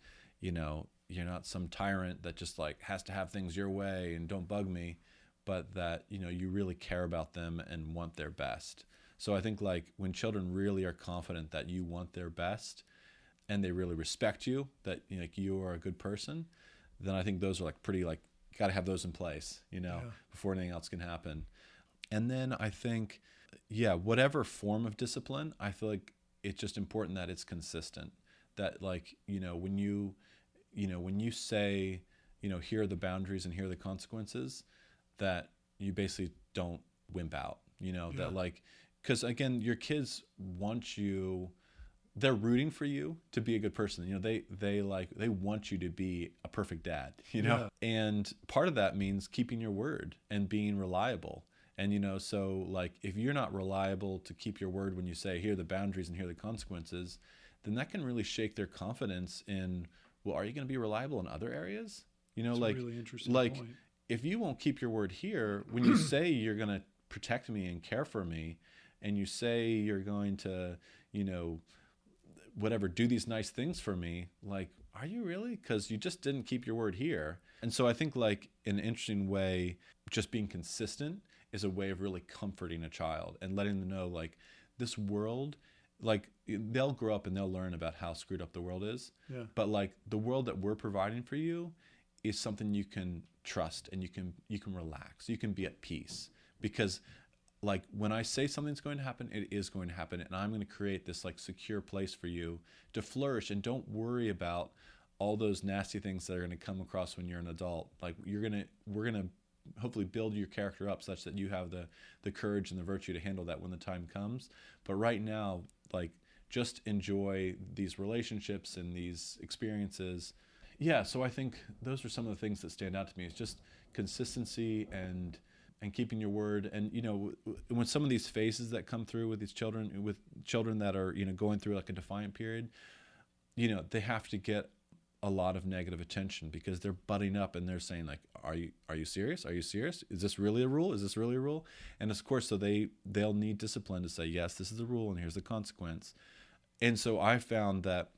you're not some tyrant that just like has to have things your way and don't bug me, but that, you really care about them and want their best. So I think like when children really are confident that you want their best and they really respect you, that like you are a good person, then I think those are like pretty like, got to have those in place, before anything else can happen. And then I think, whatever form of discipline, I feel like it's just important that it's consistent. That like, when you say, here are the boundaries and here are the consequences, that you basically don't wimp out, that like, because again, your kids want you, they're rooting for you to be a good person. They want you to be a perfect dad, and part of that means keeping your word and being reliable. And, so like, if you're not reliable to keep your word when you say, here are the boundaries and here are the consequences, then that can really shake their confidence in, well, are you going to be reliable in other areas? That's like, a really interesting like point. If you won't keep your word here, when you say you're going to protect me and care for me, and you say you're going to, whatever, do these nice things for me, like, are you really? Because you just didn't keep your word here. And so I think like in an interesting way, just being consistent is a way of really comforting a child and letting them know like this world, like they'll grow up and they'll learn about how screwed up the world is. Yeah. But like the world that we're providing for you is something you can trust and you can relax. You can be at peace, because like when I say something's going to happen, it is going to happen, and I'm going to create this like secure place for you to flourish. And don't worry about all those nasty things that are going to come across when you're an adult. Like we're going to hopefully build your character up such that you have the courage and the virtue to handle that when the time comes. But right now, like just enjoy these relationships and these experiences. Yeah, so I think those are some of the things that stand out to me. It's just consistency and keeping your word. And when some of these phases that come through with children that are going through like a defiant period, they have to get a lot of negative attention because they're butting up and they're saying like, are you serious? Are you serious? Is this really a rule? Is this really a rule? And of course, so they'll need discipline to say, yes, this is the rule and here's the consequence. And so I found that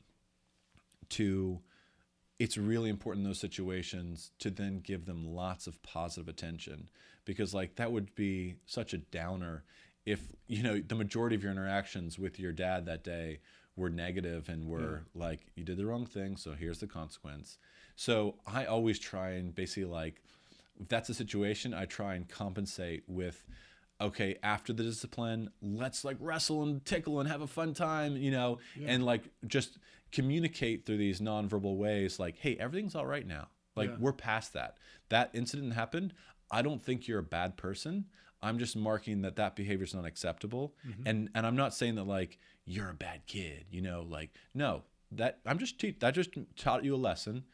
it's really important in those situations to then give them lots of positive attention, because like that would be such a downer if the majority of your interactions with your dad that day were negative and were like, you did the wrong thing, so here's the consequence. So I always try and basically like, if that's a situation, I try and compensate with, okay, after the discipline, let's like wrestle and tickle and have a fun time, and like just communicate through these nonverbal ways like, hey, everything's all right now. Like we're past that. That incident happened. I don't think you're a bad person. I'm just marking that behavior is not acceptable. Mm-hmm. And I'm not saying that like you're a bad kid, like, no, that I just taught you a lesson.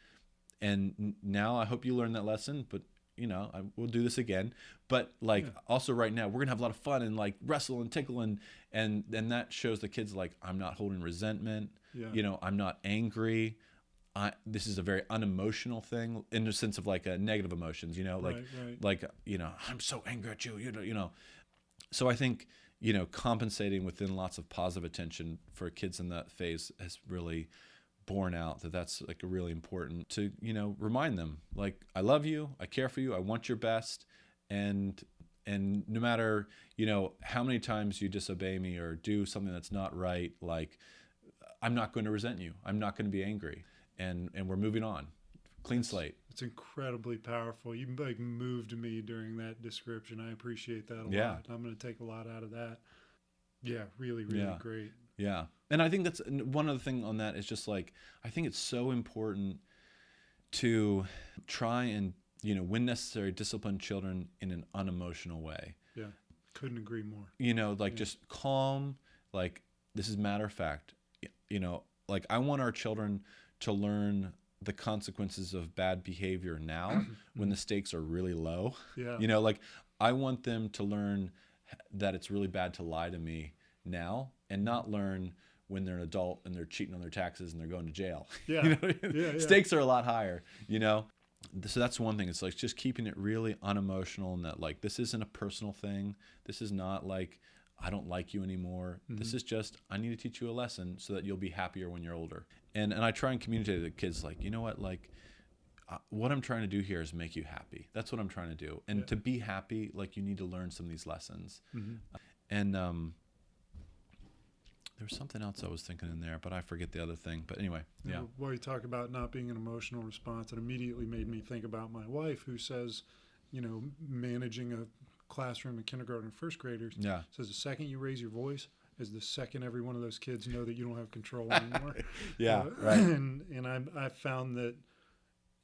And now I hope you learn that lesson, but we'll do this again. But like also right now, we're gonna have a lot of fun and like wrestle and tickle and that shows the kids like, I'm not holding resentment. Yeah. I'm not angry. This is a very unemotional thing in the sense of like negative emotions, like I'm so angry at you, So I think, compensating within lots of positive attention for kids in that phase has really borne out that's like really important to, remind them like, I love you, I care for you, I want your best. And no matter, how many times you disobey me or do something that's not right, like I'm not going to resent you. I'm not going to be angry. And we're moving on. Clean slate. It's incredibly powerful. You like moved me during that description. I appreciate that a lot. I'm going to take a lot out of that. Yeah, really, really great. Yeah. And I think that's one other thing on that is just like, I think it's so important to try and, when necessary, discipline children in an unemotional way. Yeah. Couldn't agree more. Just calm, like this is matter of fact, like I want our children to learn the consequences of bad behavior now when the stakes are really low. Yeah. Like I want them to learn that it's really bad to lie to me now and not learn when they're an adult and they're cheating on their taxes and they're going to jail. Yeah. You know what I mean? Yeah. Stakes are a lot higher, you know? So that's one thing. It's like just keeping it really unemotional, and that like this isn't a personal thing. This is not like I don't like you anymore. This is just I need to teach you a lesson so that you'll be happier when you're older. And I try and communicate to the kids like, you know what, like what I'm trying to do here is make you happy. That's what I'm trying to do. And to be happy, like you need to learn some of these lessons. And there was something else I was thinking in there, but I forget the other thing. But anyway, yeah. Well, you talk about not being an emotional response. It immediately made me think about my wife, who says, you know, managing a classroom of kindergarten and first graders. Yeah. Says the second you raise your voice is the second every one of those kids know that you don't have control anymore. Yeah, right. And I found that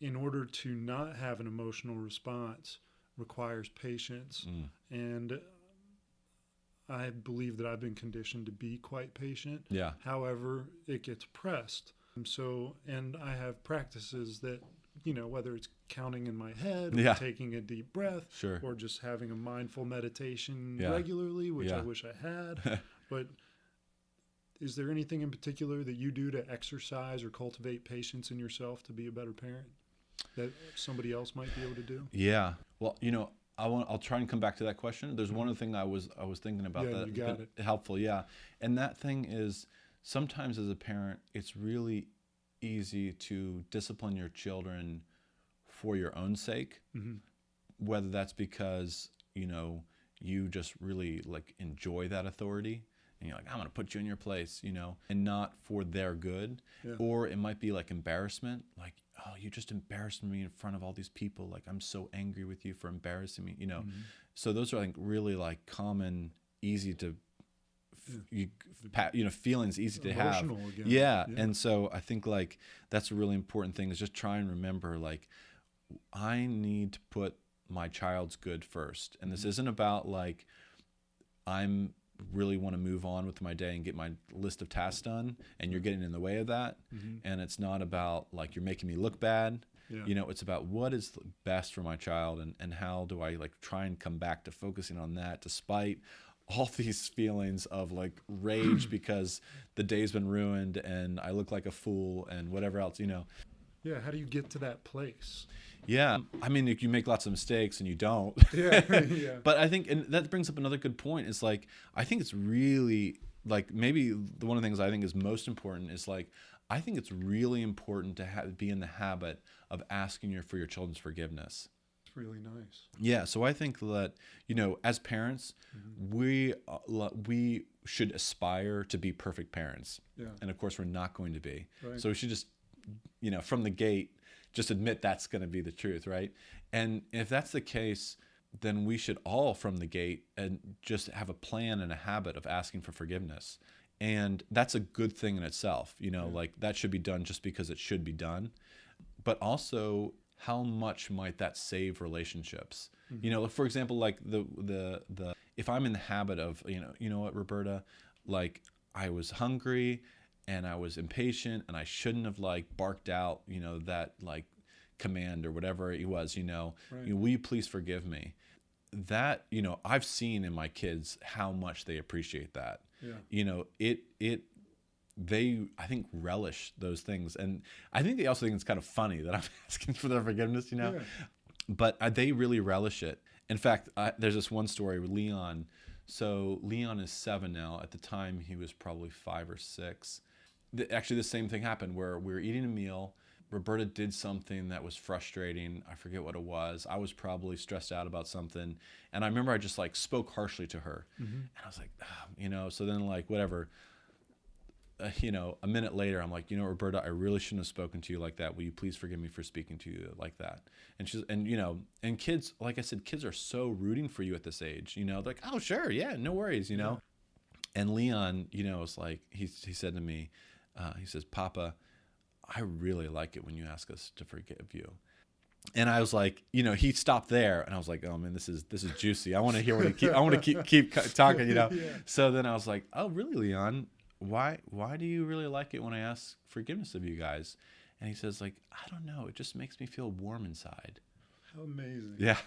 in order to not have an emotional response requires patience. And I believe that I've been conditioned to be quite patient. Yeah. However, it gets pressed. And I have practices that, you know, whether it's counting in my head, or taking a deep breath, or just having a mindful meditation regularly, which I wish I had. But is there anything in particular that you do to exercise or cultivate patience in yourself to be a better parent that somebody else might be able to do? Yeah. Well, you know, I'll try and come back to that question. There's one other thing I was thinking about that you got it. Helpful, yeah. And that thing is sometimes as a parent, it's really easy to discipline your children for your own sake, whether that's because, you know, you just really like enjoy that authority and you're like, I'm going to put you in your place, you know, and not for their good. Or it might be like embarrassment, like, oh, you just embarrassed me in front of all these people. Like, I'm so angry with you for embarrassing me, you know. So those are like really like common, easy to, you know, feelings easy to have. Again. Yeah. And so I think like that's a really important thing is just try and remember like I need to put my child's good first. And this isn't about like I'm really want to move on with my day and get my list of tasks done and you're getting in the way of that. And it's not about like you're making me look bad. You know, it's about what is best for my child and how do I like try and come back to focusing on that despite all these feelings of like rage because the day's been ruined and I look like a fool and whatever else, you know. Yeah, how do you get to that place? Yeah, I mean, you make lots of mistakes and you don't. But I think, and that brings up another good point, is like, I think it's really, like, maybe one of the things I think is most important is like, I think it's really important to be in the habit of asking for your children's forgiveness. It's really nice. Yeah, so I think that, you know, as parents, we should aspire to be perfect parents. And of course, we're not going to be. So we should just, you know, from the gate, just admit that's going to be the truth, right? And if that's the case, then we should all from the gate and just have a plan and a habit of asking for forgiveness. And that's a good thing in itself, you know, like that should be done just because it should be done. But also, how much might that save relationships? You know, for example, like the if I'm in the habit of, you know what, Roberta, like I was hungry and I was impatient and I shouldn't have like barked out, you know, that like command or whatever it was, you know, will you please forgive me? That, you know, I've seen in my kids how much they appreciate that. You know, they, I think, relish those things. And I think they also think it's kind of funny that I'm asking for their forgiveness, you know, but they really relish it. In fact, there's this one story with Leon. So Leon is 7 now. At the time, he was probably 5 or 6. Actually, the same thing happened where we were eating a meal. Roberta did something that was frustrating. I forget what it was. I was probably stressed out about something. And I remember I just like spoke harshly to her. And I was like, you know, so then like whatever, you know, a minute later, I'm like, you know, Roberta, I really shouldn't have spoken to you like that. Will you please forgive me for speaking to you like that? And you know, and kids, like I said, kids are so rooting for you at this age, you know, they're like, oh, sure. Yeah, no worries, you know? And Leon, you know, was like, he said to me, he says, Papa, I really like it when you ask us to forgive you. And I was like, you know, he stopped there, and I was like, oh man, this is juicy. I want to hear what I want to keep talking, you know. So then I was like, oh really, Leon? Why do you really like it when I ask forgiveness of you guys? And he says like, I don't know, it just makes me feel warm inside. How amazing. Yeah.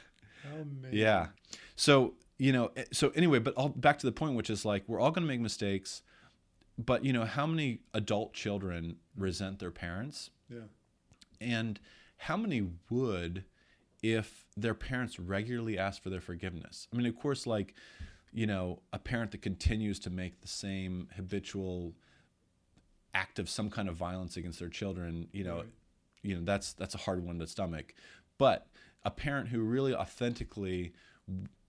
How amazing. Yeah. So, you know, so anyway, but back to the point, which is like, we're all going to make mistakes. But, how many adult children resent their parents? Yeah. And how many would if their parents regularly asked for their forgiveness? I mean, of course, like, a parent that continues to make the same habitual act of some kind of violence against their children, Right. that's a hard one to stomach. But a parent who really authentically,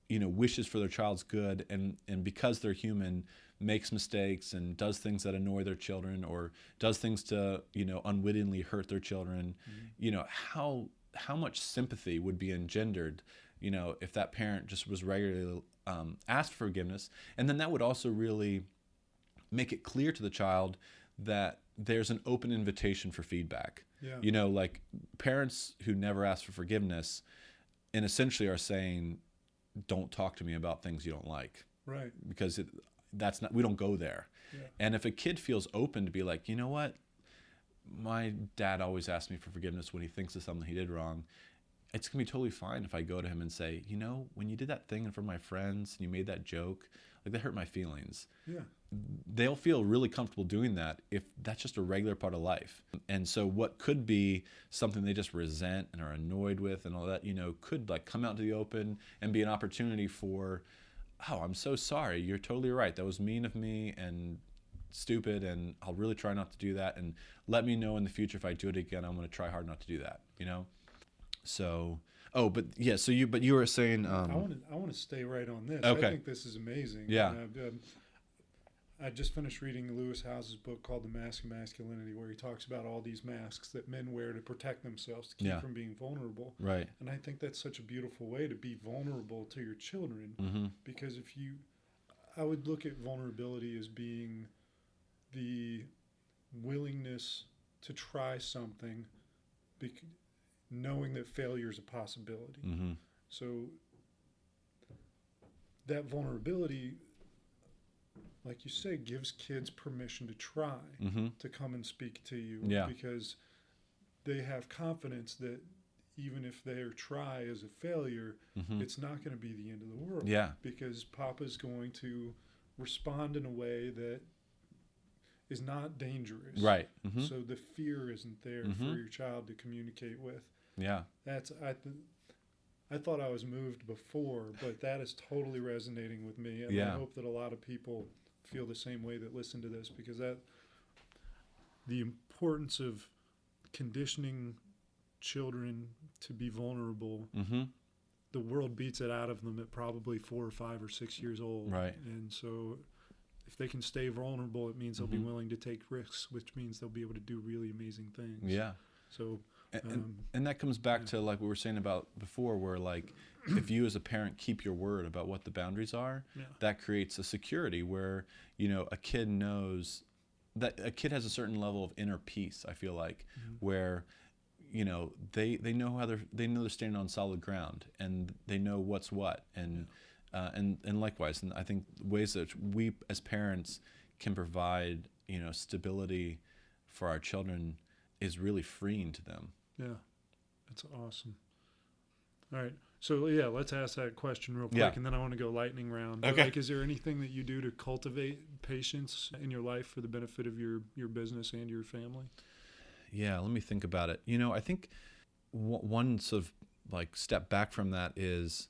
wishes for their child's good, and because they're human, makes mistakes and does things that annoy their children, or does things to, unwittingly hurt their children, how much sympathy would be engendered, if that parent just was regularly asked for forgiveness. And then that would also really make it clear to the child that there's an open invitation for feedback. Yeah. Like parents who never ask for forgiveness and essentially are saying, don't talk to me about things you don't like. Right. Because we don't go there. Yeah. And if a kid feels open to be like, you know what, my dad always asks me for forgiveness when he thinks of something he did wrong, it's going to be totally fine if I go to him and say, when you did that thing in front of my friends and you made that joke, like that hurt my feelings. Yeah. They'll feel really comfortable doing that if that's just a regular part of life. And so what could be something they just resent and are annoyed with and all that, could like come out to the open and be an opportunity for, oh, I'm so sorry. You're totally right. That was mean of me and stupid, and I'll really try not to do that. And let me know in the future if I do it again, I'm going to try hard not to do that, So, but you were saying, I want to stay right on this. Okay. I think this is amazing. Yeah. I just finished reading Lewis House's book called The Mask of Masculinity, where he talks about all these masks that men wear to protect themselves, to keep from being vulnerable. Right. And I think that's such a beautiful way to be vulnerable to your children. Mm-hmm. Because I would look at vulnerability as being the willingness to try something, knowing that failure is a possibility. Mm-hmm. So that vulnerability, like you say, gives kids permission to try, Mm-hmm. to come and speak to you, Yeah. because they have confidence that even if their try is a failure, Mm-hmm. it's not going to be the end of the world. Yeah. Because Papa's going to respond in a way that is not dangerous. Right. Mm-hmm. So the fear isn't there Mm-hmm. for your child to communicate with. Yeah. I thought I was moved before, but that is totally resonating with me, and I Yeah. hope that a lot of people feel the same way that listen to this, because the importance of conditioning children to be vulnerable, Mm-hmm. the world beats it out of them at probably 4 or 5 or 6 years old. Right. And so if they can stay vulnerable, it means they'll be Mm-hmm. willing to take risks, which means they'll be able to do really amazing things. Yeah. So And that comes back to like we were saying about before, where like if you as a parent keep your word about what the boundaries are, Yeah. that creates a security where, a kid knows that a kid has a certain level of inner peace, I feel like, where, they know they know they're standing on solid ground, and they know what's what, and likewise. And I think ways that we as parents can provide, stability for our children is really freeing to them. Yeah, that's awesome. All right. So, yeah, let's ask that question real quick, Yeah. and then I want to go lightning round. Okay. Like, is there anything that you do to cultivate patience in your life for the benefit of your business and your family? Yeah, let me think about it. I think one sort of like step back from that is,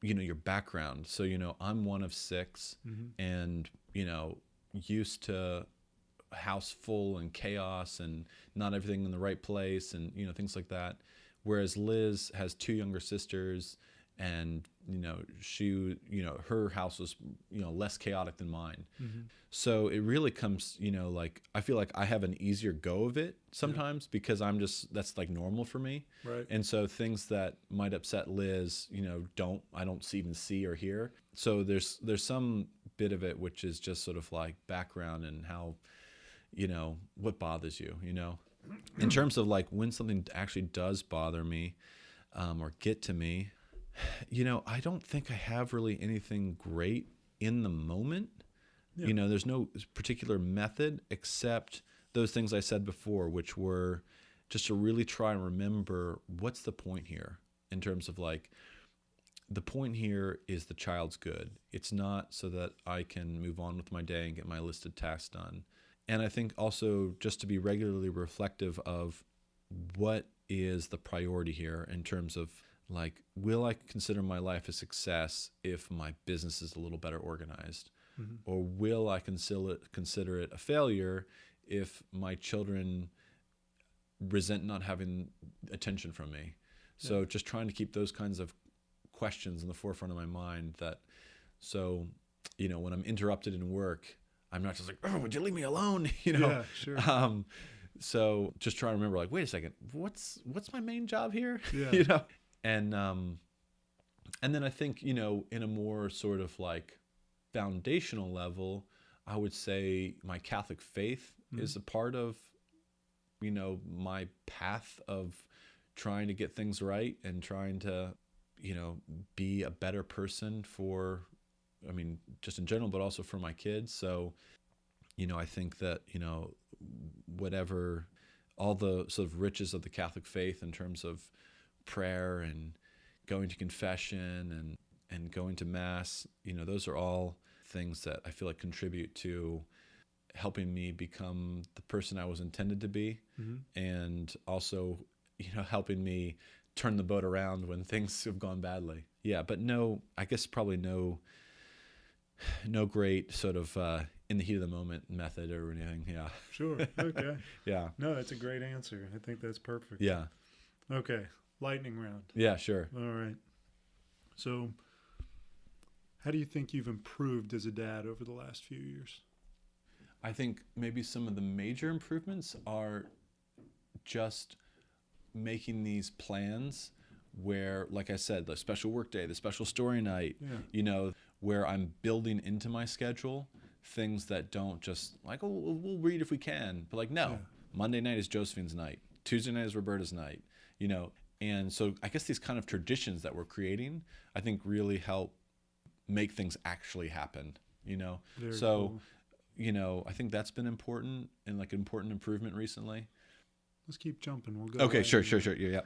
your background. So, I'm one of 6 and, used to a house full and chaos and not everything in the right place and, things like that. Whereas Liz has 2 younger sisters, and, she, her house was, less chaotic than mine. So it really comes, like, I feel like I have an easier go of it sometimes because that's like normal for me. Right. And so things that might upset Liz, I don't even see or hear. So there's some bit of it which is just sort of like background and how, what bothers you, in terms of like when something actually does bother me, or get to me, I don't think I have really anything great in the moment. Yeah. There's no particular method except those things I said before, which were just to really try and remember what's the point here in terms of like, the point here is the child's good. It's not so that I can move on with my day and get my listed tasks done. And I think also just to be regularly reflective of what is the priority here in terms of like, will I consider my life a success if my business is a little better organized? Mm-hmm. Or will I consider it a failure if my children resent not having attention from me? So just trying to keep those kinds of questions in the forefront of my mind so, when I'm interrupted in work, I'm not just like, oh, would you leave me alone? Yeah, sure. So just try to remember, like, wait a second, what's my main job here? Yeah. And then I think, in a more sort of like foundational level, I would say my Catholic faith is a part of, my path of trying to get things right and trying to, be a better person just in general, but also for my kids. So, I think that, whatever, all the sort of riches of the Catholic faith in terms of prayer and going to confession and going to mass, those are all things that I feel like contribute to helping me become the person I was intended to be, and also, helping me turn the boat around when things have gone badly. Yeah, but I guess probably no great sort of in the heat of the moment method or anything. Yeah. Sure. Okay. Yeah. No, that's a great answer. I think that's perfect. Yeah. Okay. Lightning round. Yeah, sure. All right. So, how do you think you've improved as a dad over the last few years? I think maybe some of the major improvements are just making these plans where, like I said, the special work day, the special story night, where I'm building into my schedule things that don't just like, oh, we'll read if we can, but like, no, Monday night is Josephine's night. Tuesday night is Roberta's night, And so I guess these kind of traditions that we're creating, I think really help make things actually happen, Very so, cool. I think that's been important and like an important improvement recently. Let's keep jumping. We'll go. Okay, right sure. Yeah.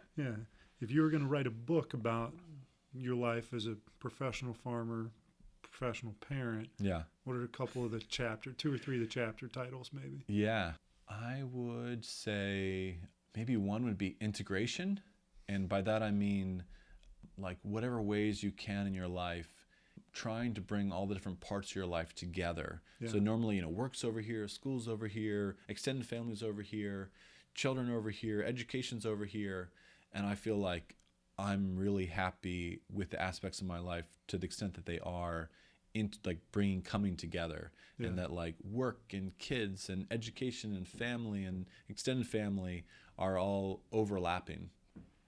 If you were going to write a book about your life as a professional farmer, professional parent, what are a couple of the two or three of the chapter titles maybe? Yeah, I would say maybe one would be integration. And by that I mean like whatever ways you can in your life, trying to bring all the different parts of your life together. Yeah. So normally, work's over here, school's over here, extended family's over here, children over here, education's over here. And I feel like I'm really happy with the aspects of my life to the extent that they are into like coming together, and that like work and kids and education and family and extended family are all overlapping.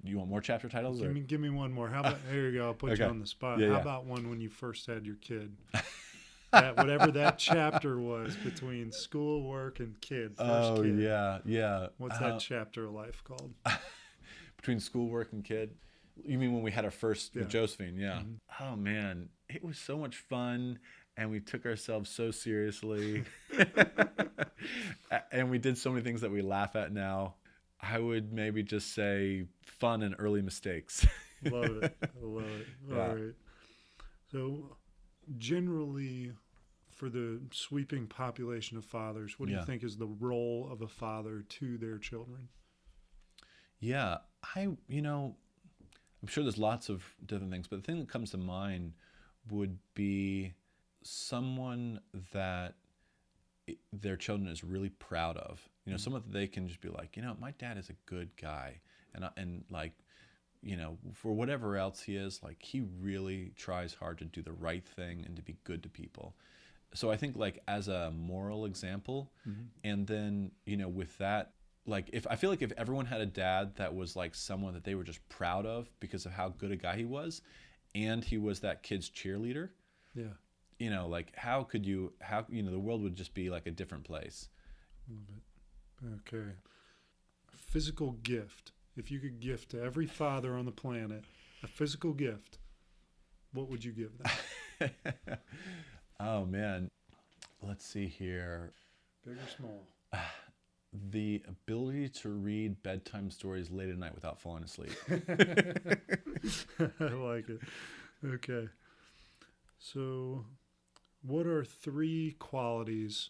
You want more chapter titles? Give me one more. How about, here you go, I'll put you on the spot. How about one when you first had your kid? Whatever that chapter was between school, work, and kid. First kid. Yeah. What's that chapter of life called? Between school, work, and kid? You mean when we had our first with Josephine? Yeah. Mm-hmm. Oh, man. It was so much fun, and we took ourselves so seriously. And we did so many things that we laugh at now. I would maybe just say fun and early mistakes. Love it. I love it. All right. So generally, for the sweeping population of fathers, what do you think is the role of a father to their children? Yeah, I'm sure there's lots of different things, but the thing that comes to mind would be someone that their children is really proud of. Someone that they can just be like, my dad is a good guy, and like, for whatever else he is, like he really tries hard to do the right thing and to be good to people. So I think like as a moral example, and then with that, like I feel like if everyone had a dad that was like someone that they were just proud of because of how good a guy he was, and he was that kid's cheerleader, like the world would just be like a different place. Love it. Okay. A physical gift. If you could gift to every father on the planet a physical gift, what would you give them? Oh, man. Let's see here. Big or small? The ability to read bedtime stories late at night without falling asleep. I like it. Okay. So, what are 3 qualities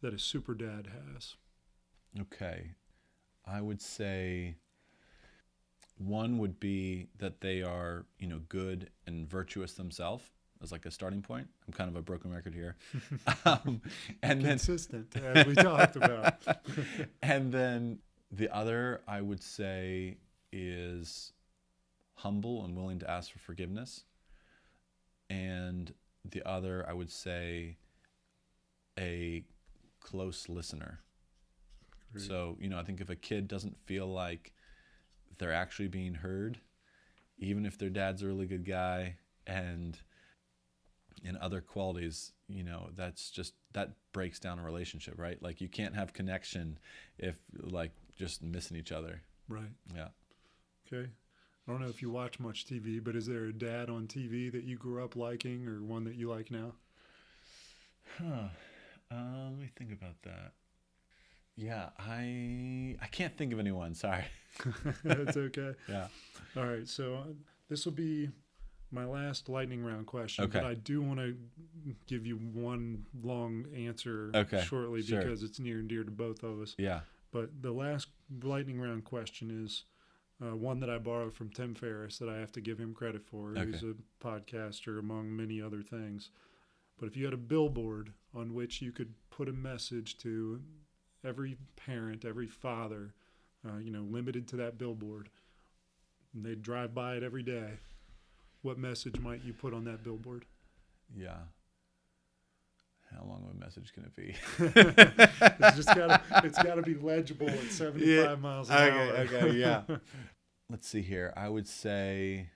that a super dad has? Okay. I would say one would be that they are, good and virtuous themselves as like a starting point. I'm kind of a broken record here. And then Consistent, as we talked about. and then the other I would say is humble and willing to ask for forgiveness. And the other I would say a close listener. Great. So, I think if a kid doesn't feel like they're actually being heard, even if their dad's a really good guy and in other qualities, that breaks down a relationship, right? Like you can't have connection if like just missing each other. Right. Yeah. Okay. I don't know if you watch much TV, but is there a dad on TV that you grew up liking or one that you like now? Let me think about that. Yeah, I can't think of anyone. Sorry. That's okay. Yeah. All right. So this will be my last lightning round question. Okay. But I do want to give you one long answer shortly sure. because it's near and dear to both of us. Yeah. But the last lightning round question is one that I borrowed from Tim Ferriss that I have to give him credit for. Okay. He's a podcaster among many other things. But if you had a billboard on which you could put a message to every parent, every father, limited to that billboard, and they'd drive by it every day, what message might you put on that billboard? Yeah. How long of a message can it be? It's gotta be legible at 75 miles an hour. Okay, yeah. Let's see here. I would say,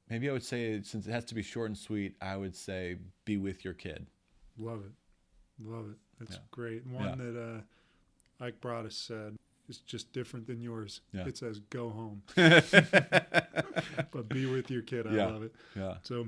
since it has to be short and sweet, I would say, be with your kid. Love it. That's Yeah. great. One that Ike Broadus said is just different than yours. Yeah. It says, go home. But be with your kid. I love it. Yeah. So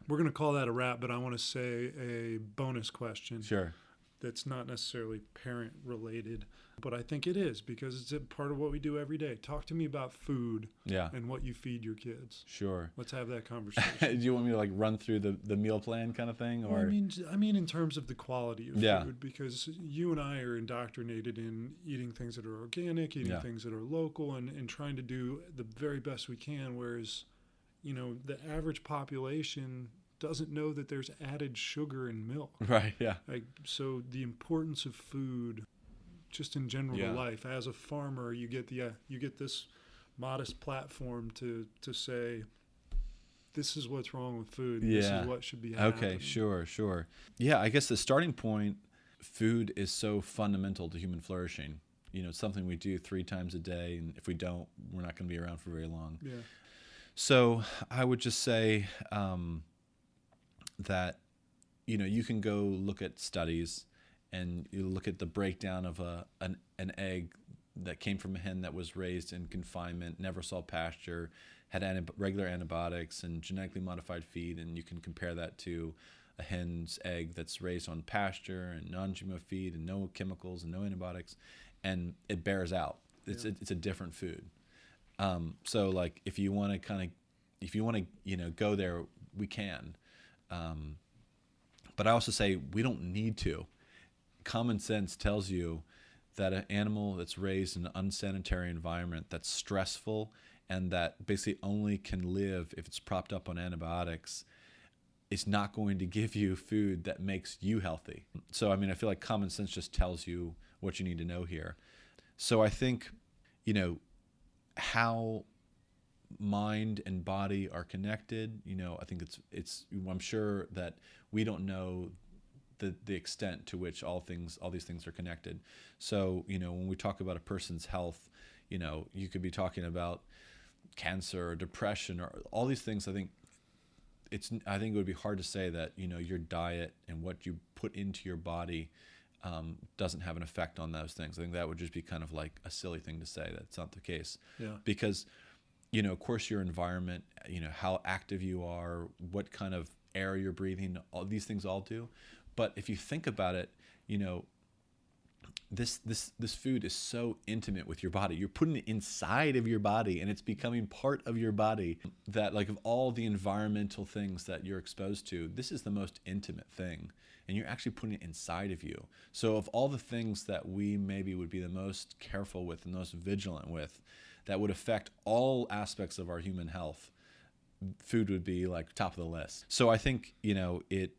we're going to call that a wrap, but I want to say a bonus question. Sure. That's not necessarily parent related, but I think it is because it's a part of what we do every day. Talk to me about food Yeah. and what you feed your kids. Sure. Let's have that conversation. Do you want me to like run through the meal plan kind of thing, or? Well, I mean, in terms of the quality of Yeah. food, because you and I are indoctrinated in eating things that are organic, eating Yeah. things that are local, and trying to do the very best we can. Whereas, the average population doesn't know that there's added sugar in milk. Right. Yeah. So the importance of food, just in general Yeah. life, as a farmer, you get this modest platform to say, this is what's wrong with food. Yeah. This is what should be happening. Okay. Sure. Yeah. I guess the starting point, food is so fundamental to human flourishing. It's something we do 3 times a day, and if we don't, we're not going to be around for very long. Yeah. So I would just say that, you can go look at studies and you look at the breakdown of an egg that came from a hen that was raised in confinement, never saw pasture, had regular antibiotics and genetically modified feed, and you can compare that to a hen's egg that's raised on pasture and non-GMO feed and no chemicals and no antibiotics, and it bears out. It's a different food. So like if you want to go there, we can. But I also say we don't need to. Common sense tells you that an animal that's raised in an unsanitary environment that's stressful and that basically only can live if it's propped up on antibiotics is not going to give you food that makes you healthy. So, I feel like common sense just tells you what you need to know here. So I think, how mind and body are connected, I think I'm sure that we don't know the extent to which all these things are connected. So, when we talk about a person's health, you could be talking about cancer or depression or all these things. I think it would be hard to say that, your diet and what you put into your body doesn't have an effect on those things. I think that would just be kind of like a silly thing to say. That's not the case. Yeah. Because, of course, your environment, how active you are, what kind of air you're breathing, all these things all do. But if you think about it, this food is so intimate with your body. You're putting it inside of your body, and it's becoming part of your body. That, like, of all the environmental things that you're exposed to, this is the most intimate thing, and you're actually putting it inside of you. So of all the things that we maybe would be the most careful with and most vigilant with, that would affect all aspects of our human health, food would be like top of the list. So I think, it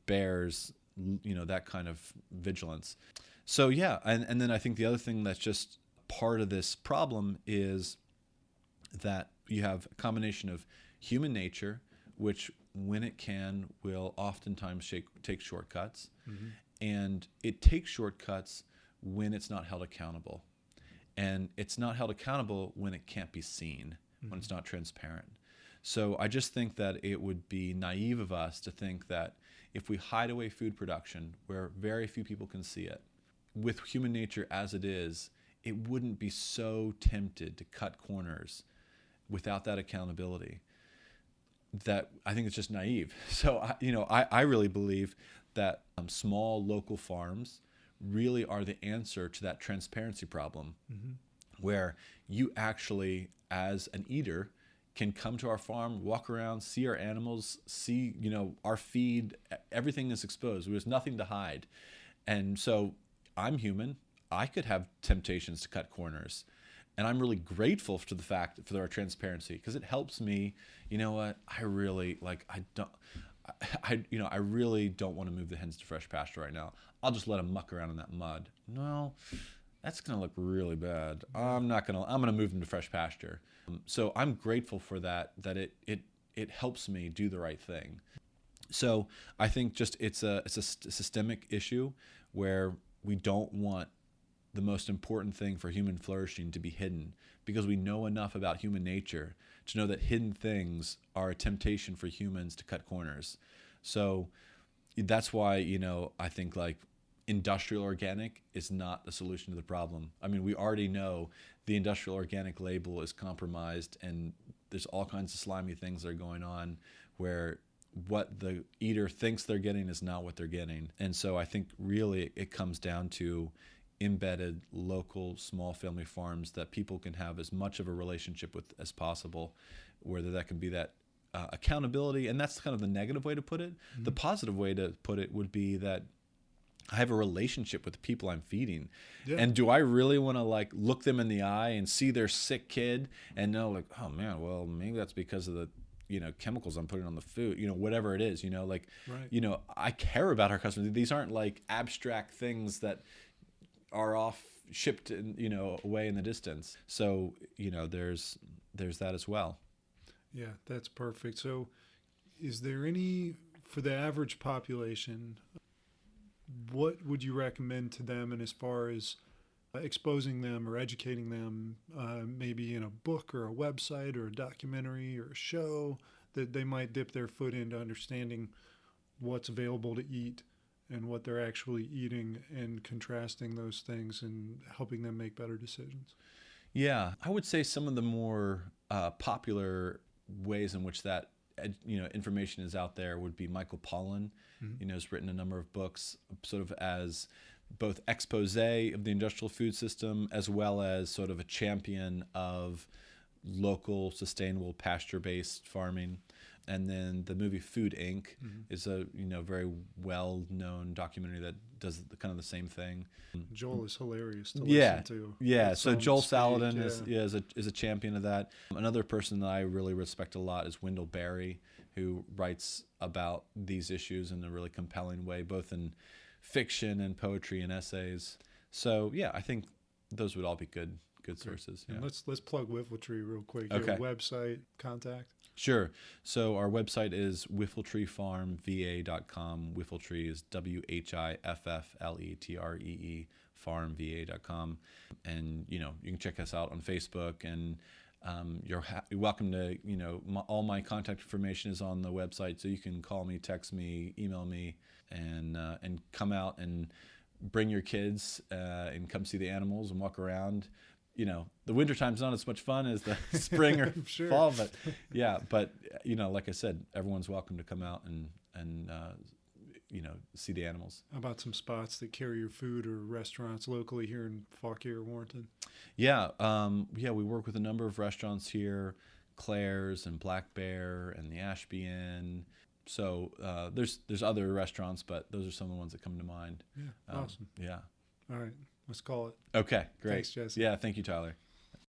bears, that kind of vigilance. So yeah, and then I think the other thing that's just part of this problem is that you have a combination of human nature, which when it can will oftentimes take shortcuts, and it takes shortcuts when it's not held accountable. And it's not held accountable when it can't be seen, when it's not transparent. So I just think that it would be naive of us to think that if we hide away food production where very few people can see it, with human nature as it is, it wouldn't be so tempted to cut corners without that accountability. That I think it's just naive. So I really believe that small local farms really are the answer to that transparency problem, where you actually, as an eater, can come to our farm, walk around, see our animals, see our feed. Everything is exposed. There's nothing to hide. And so I'm human. I could have temptations to cut corners. And I'm really grateful for the fact for our transparency, because it helps me. You know what? I really don't want to move the hens to fresh pasture right now. I'll just let them muck around in that mud. No, that's going to look really bad. I'm going to move them to fresh pasture. So I'm grateful for that it helps me do the right thing. So I think just it's a systemic issue where we don't want the most important thing for human flourishing to be hidden, because we know enough about human nature to know that hidden things are a temptation for humans to cut corners. So that's why, I think like industrial organic is not the solution to the problem. I mean, we already know the industrial organic label is compromised, and there's all kinds of slimy things that are going on where what the eater thinks they're getting is not what they're getting. And so I think really it comes down to embedded local small family farms that people can have as much of a relationship with as possible, whether that can be that accountability, and that's kind of the negative way to put it. The positive way to put it would be that I have a relationship with the people I'm feeding. Yeah. And do I really want to like look them in the eye and see their sick kid and know like, oh man, well, maybe that's because of the chemicals I'm putting on the food, whatever it is, right. I care about our customers. These aren't like abstract things that are off shipped away in the distance. So there's that as well. Yeah, that's perfect. So is there any, for the average population, what would you recommend to them, and as far as exposing them or educating them, maybe in a book or a website or a documentary or a show, that they might dip their foot into understanding what's available to eat and what they're actually eating, and contrasting those things and helping them make better decisions? Yeah, I would say some of the more popular ways in which that information is out there would be Michael Pollan. Has written a number of books sort of as both expose of the industrial food system as well as sort of a champion of local sustainable pasture-based farming. And then the movie Food Inc. is a very well-known documentary that does kind of the same thing. Joel is hilarious to listen to. Yeah. So Joel Salatin is a champion of that. Another person that I really respect a lot is Wendell Berry, who writes about these issues in a really compelling way, both in fiction and poetry and essays. So yeah, I think those would all be good sources. Yeah. And let's plug Whiffletree real quick. Okay. Your website, contact. Sure. So our website is whiffletreefarmva.com. Whiffletree is WHIFFLETREE farmva.com. And, you can check us out on Facebook, and you're welcome to, all my contact information is on the website. So you can call me, text me, email me, and come out and bring your kids and come see the animals and walk around. The wintertime's not as much fun as the spring or sure. fall, but yeah, like I said, everyone's welcome to come out and see the animals. How about some spots that carry your food or restaurants locally here in Fauquier or Warrenton? Yeah, we work with a number of restaurants here, Claire's and Black Bear and the Ashby Inn. So there's other restaurants, but those are some of the ones that come to mind. Yeah, awesome. Yeah. All right, let's call it. Okay, great. Thanks, Jesse. Yeah, thank you, Tyler.